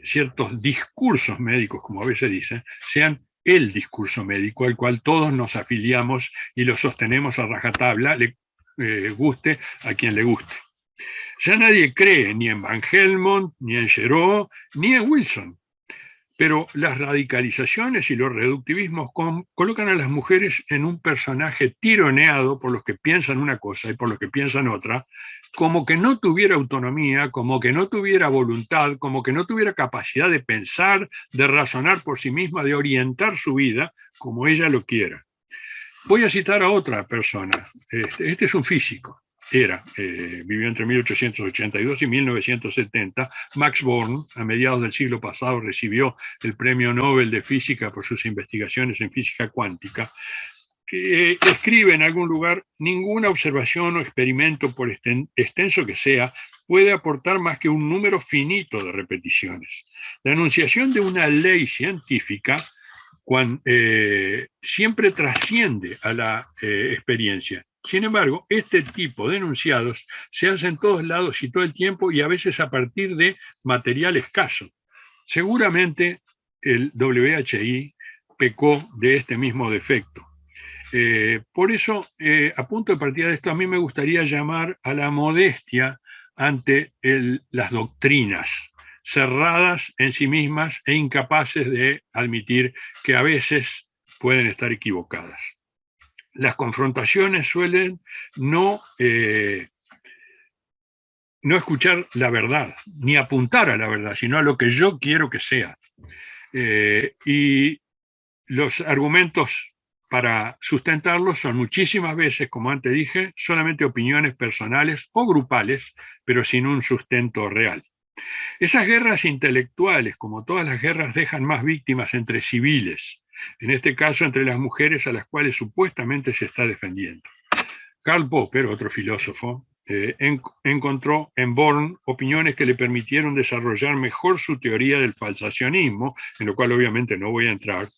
ciertos discursos médicos, como a veces dicen, sean el discurso médico al cual todos nos afiliamos y lo sostenemos a rajatabla, le guste a quien le guste. Ya nadie cree ni en Van Helmont, ni en Giraud, ni en Wilson. Pero las radicalizaciones y los reductivismos colocan a las mujeres en un personaje tironeado por los que piensan una cosa y por los que piensan otra, como que no tuviera autonomía, como que no tuviera voluntad, como que no tuviera capacidad de pensar, de razonar por sí misma, de orientar su vida como ella lo quiera. Voy a citar a otra persona. Este es un físico. Vivió entre 1882 y 1970, Max Born. A mediados del siglo pasado recibió el Premio Nobel de Física por sus investigaciones en física cuántica, que escribe en algún lugar: ninguna observación o experimento, por extenso que sea, puede aportar más que un número finito de repeticiones. La enunciación de una ley científica siempre trasciende a la experiencia. Sin embargo, este tipo de enunciados se hacen en todos lados y todo el tiempo, y a veces a partir de material escaso. Seguramente el WHI pecó de este mismo defecto. Por eso, a punto de partida de esto, a mí me gustaría llamar a la modestia ante las doctrinas, cerradas en sí mismas e incapaces de admitir que a veces pueden estar equivocadas. Las confrontaciones suelen no escuchar la verdad, ni apuntar a la verdad, sino a lo que yo quiero que sea. Y los argumentos para sustentarlos son muchísimas veces, como antes dije, solamente opiniones personales o grupales, pero sin un sustento real. Esas guerras intelectuales, como todas las guerras, dejan más víctimas entre civiles, en este caso entre las mujeres a las cuales supuestamente se está defendiendo. Karl Popper, otro filósofo, encontró en Born opiniones que le permitieron desarrollar mejor su teoría del falsacionismo, en lo cual obviamente no voy a entrar,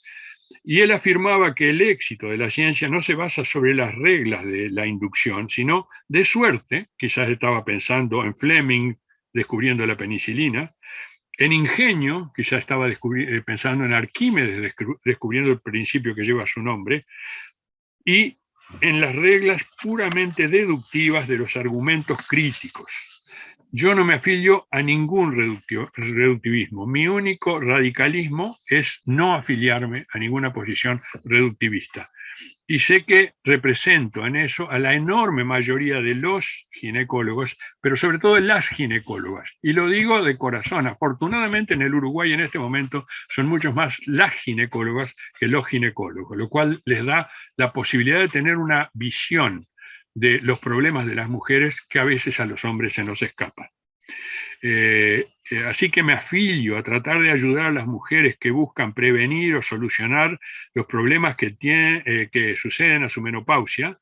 y él afirmaba que el éxito de la ciencia no se basa sobre las reglas de la inducción, sino de suerte. Quizás estaba pensando en Fleming descubriendo la penicilina, en ingenio, quizás estaba pensando en Arquímedes descubriendo el principio que lleva su nombre, y en las reglas puramente deductivas de los argumentos críticos. Yo no me afilio a ningún reductivismo. Mi único radicalismo es no afiliarme a ninguna posición reductivista. Y sé que represento en eso a la enorme mayoría de los ginecólogos, pero sobre todo de las ginecólogas. Y lo digo de corazón. Afortunadamente en el Uruguay en este momento son muchos más las ginecólogas que los ginecólogos, lo cual les da la posibilidad de tener una visión de los problemas de las mujeres que a veces a los hombres se nos escapan. Así que me afilio a tratar de ayudar a las mujeres que buscan prevenir o solucionar los problemas que suceden a su menopausia,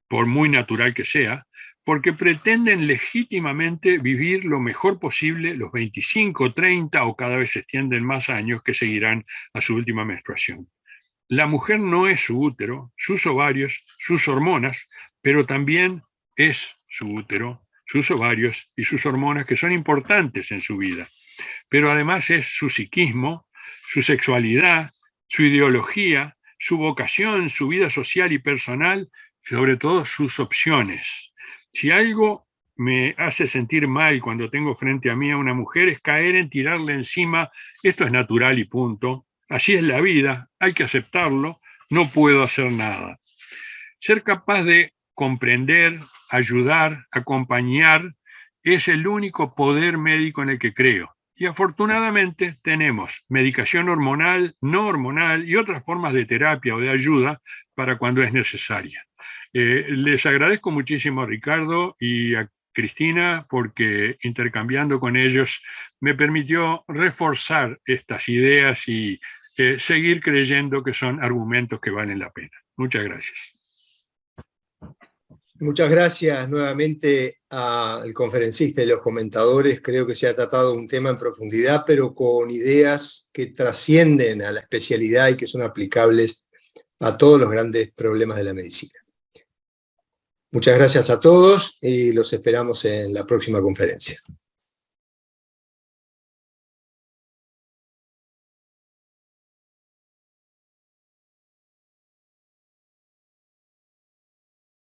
por muy natural que sea, porque pretenden legítimamente vivir lo mejor posible los 25, 30 o cada vez se extienden más años que seguirán a su última menstruación. La mujer no es su útero, sus ovarios, sus hormonas, pero también es su útero, sus ovarios y sus hormonas, que son importantes en su vida. Pero además es su psiquismo, su sexualidad, su ideología, su vocación, su vida social y personal, sobre todo sus opciones. Si algo me hace sentir mal cuando tengo frente a mí a una mujer es caer en tirarle encima: esto es natural y punto, así es la vida, hay que aceptarlo, no puedo hacer nada. Ser capaz de comprender, ayudar, acompañar, es el único poder médico en el que creo. Y afortunadamente tenemos medicación hormonal, no hormonal y otras formas de terapia o de ayuda para cuando es necesaria. Les agradezco muchísimo a Ricardo y a Cristina, porque intercambiando con ellos me permitió reforzar estas ideas y seguir creyendo que son argumentos que valen la pena. Muchas gracias. Muchas gracias nuevamente al conferencista y los comentadores. Creo que se ha tratado un tema en profundidad, pero con ideas que trascienden a la especialidad y que son aplicables a todos los grandes problemas de la medicina. Muchas gracias a todos y los esperamos en la próxima conferencia.